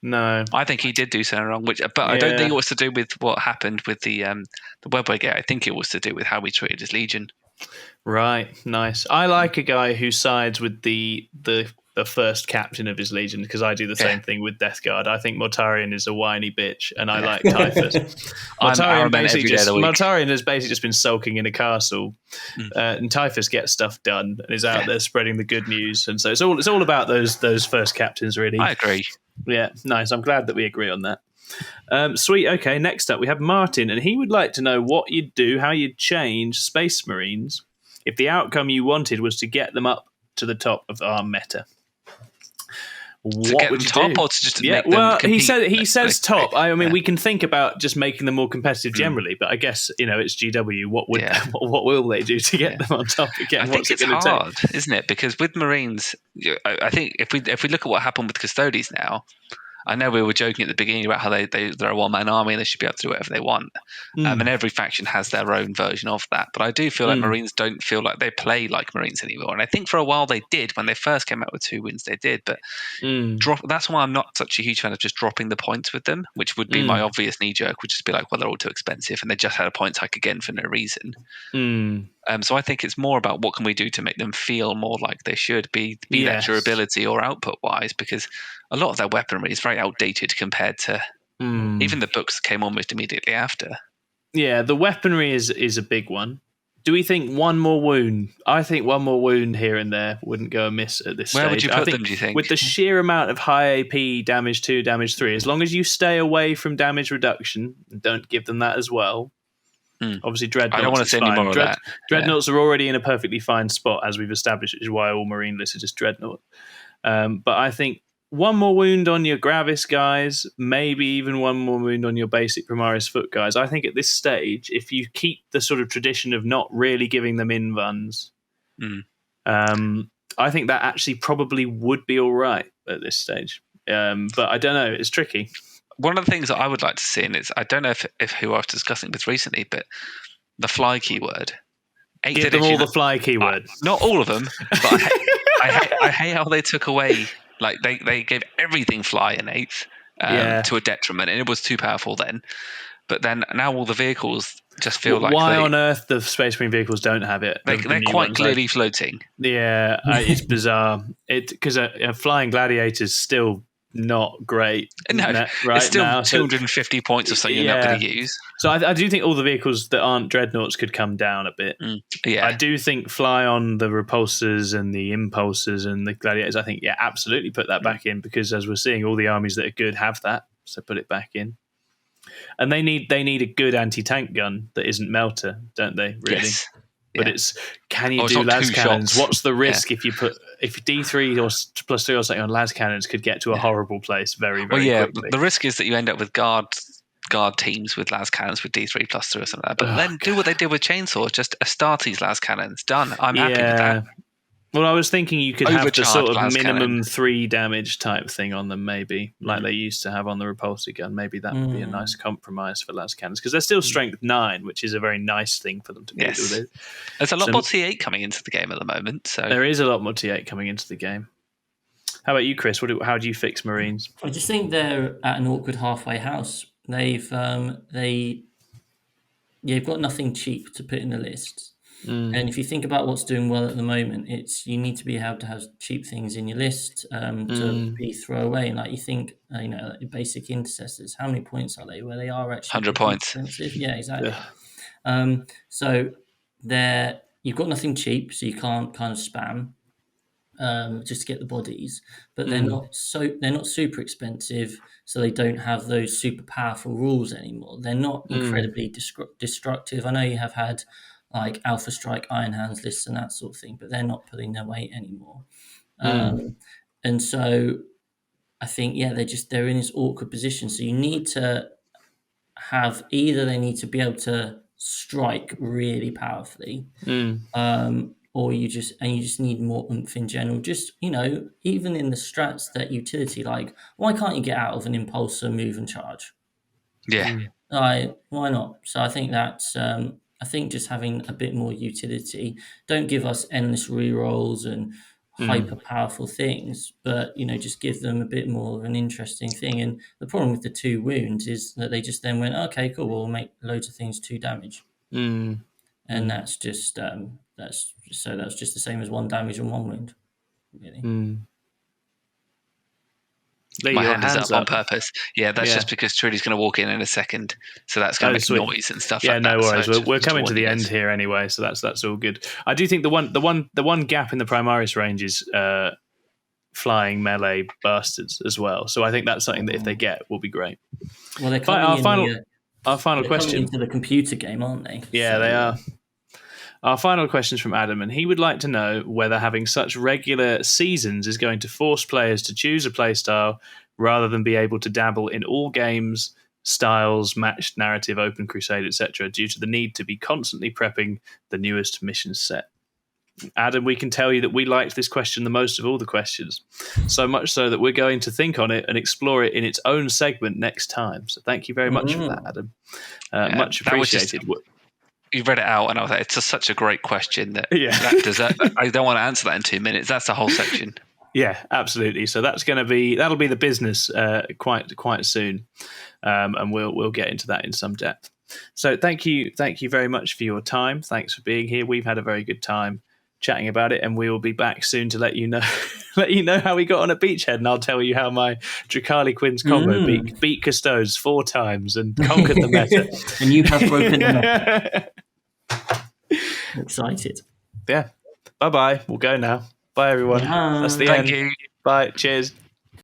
No, I think he did do something wrong, but I don't think it was to do with what happened with the Webway gate. I think it was to do with how we treated his Legion. Right, nice. I like a guy who sides with the first captain of his Legion because I do the same thing with Death Guard. I think Mortarion is a whiny bitch, and I like Typhus. Mortarion has basically just been sulking in a castle, and Typhus gets stuff done and is out there spreading the good news. And so it's all about those first captains, really. I agree. Yeah, nice. I'm glad that we agree on that. Sweet. Okay, next up we have Martin, and he would like to know what you'd do, how you'd change Space Marines if the outcome you wanted was to get them up to the top of our meta. What would you do? Or to just make them compete? He says top. I mean, we can think about just making them more competitive generally, but I guess it's GW. What will they do to get them on top again? I think it's hard, isn't it? Because with Marines, I think if we look at what happened with Custodes now, I know we were joking at the beginning about how they're a one-man army and they should be able to do whatever they want. And every faction has their own version of that. But I do feel like Marines don't feel like they play like Marines anymore. And I think for a while they did. When they first came out with 2 wins, they did. But that's why I'm not such a huge fan of just dropping the points with them, which would be my obvious knee-jerk, would just be like, well, they're all too expensive. And they just had a points hike again for no reason. So I think it's more about what can we do to make them feel more like they should be that durability or output wise, because a lot of their weaponry is very outdated compared to even the books that came almost immediately after. Yeah, the weaponry is a big one. Do we think one more wound? I think one more wound here and there wouldn't go amiss at this stage. Where would you put them, do you think? With the sheer amount of high AP, damage 2, damage 3, as long as you stay away from damage reduction and don't give them that as well. Obviously, Dreadnoughts. I don't want to see any more of that. Dreadnoughts are already in a perfectly fine spot, as we've established, which is why all Marine lists are just Dreadnought. But I think one more wound on your Gravis guys, maybe even one more wound on your basic Primaris Foot guys. I think at this stage, if you keep the sort of tradition of not really giving them invuns, I think that actually probably would be all right at this stage. But I don't know. It's tricky. One of the things that I would like to see, and it's, I don't know if who I was discussing with recently, but the fly keyword. Give them all the fly keyword. Not all of them, but I hate how they took away, like they gave everything fly in 8th to a detriment, and it was too powerful then. But then now all the vehicles just feel like why on earth the Space Marine vehicles don't have it? They're quite clearly floating. Yeah, it's bizarre. Because a flying gladiator is still not great. No, right it's still now. 250 points or so you're not going to use. So I do think all the vehicles that aren't Dreadnoughts could come down a bit. I do think fly on the repulsors and the impulsors and the gladiators. I think absolutely put that back in, because as we're seeing, all the armies that are good have that. So put it back in. And they need a good anti-tank gun that isn't melter, don't they? Really. Yes. But it's, can you do las cannons? What's the risk if D3 or +3 or something on las cannons could get to a horrible place very, very quickly? The risk is that you end up with guard teams with las cannons with D3 +3 or something like that. But then do what they did with chainsaws, just Astartes las cannons. Done. I'm happy with that. Well, I was thinking you could have the sort of minimum 3 damage type thing on them, maybe, like they used to have on the repulsor gun. Maybe that would be a nice compromise for las cannons, because they're still strength 9, which is a very nice thing for them to be able to do. There's a lot more T8 coming into the game at the moment. So there is a lot more T8 coming into the game. How about you, Chris? How do you fix Marines? I just think they're at an awkward halfway house. They've got nothing cheap to put in the list. And if you think about what's doing well at the moment, it's you need to be able to have cheap things in your list to be throwaway. And like you think, like basic intercessors, how many points are they? Where they are actually 100 points. Expensive? Yeah, exactly. So you've got nothing cheap, so you can't kind of spam just to get the bodies. But they're not super expensive, so they don't have those super powerful rules anymore. They're not incredibly destructive. I know you have had like Alpha Strike, Iron Hands lists and that sort of thing, but they're not pulling their weight anymore. And so I think, they're in this awkward position. So you need to have either they need to be able to strike really powerfully, or you just need more oomph in general. Just, even in the strats, that utility, like why can't you get out of an impulsor, move and charge? Yeah. Why not? So I think that's I think just having a bit more utility. Don't give us endless rerolls and hyper powerful things, but just give them a bit more of an interesting thing. And the problem with the 2 wounds is that they just then went, okay, cool, we'll make loads of things 2 damage, and that's just that's just the same as 1 damage and 1 wound, really. My hand is up on purpose. Yeah, that's just because Trudy's going to walk in a second, so that's going to make noise and stuff. Yeah, no worries. So we're coming to the end here anyway, so that's all good. I do think the one gap in the Primaris range is flying melee bastards as well. So I think that's something that if they get will be great. Well, they're coming our final question into the computer game, aren't they? Yeah, they are. Our final question is from Adam, and he would like to know whether having such regular seasons is going to force players to choose a playstyle rather than be able to dabble in all games, styles, matched narrative, open crusade, etc., due to the need to be constantly prepping the newest mission set. Adam, we can tell you that we liked this question the most of all the questions, so much so that we're going to think on it and explore it in its own segment next time. So thank you very much for that, Adam. Much appreciated. You read it out, and I was like, it's just such a great question that I don't want to answer that in 2 minutes. That's the whole section. Yeah, absolutely. So that'll be the business quite soon, and we'll get into that in some depth. So thank you very much for your time. Thanks for being here. We've had a very good time chatting about it, and we will be back soon to let you know how we got on at Beachhead, and I'll tell you how my Drakali Quinn's combo beat Custodes 4 times and conquered the meta. And you have broken the meta. Excited. Yeah. Bye-bye. We'll go now. Bye, everyone. Bye. That's the end. Thank you. Bye. Cheers.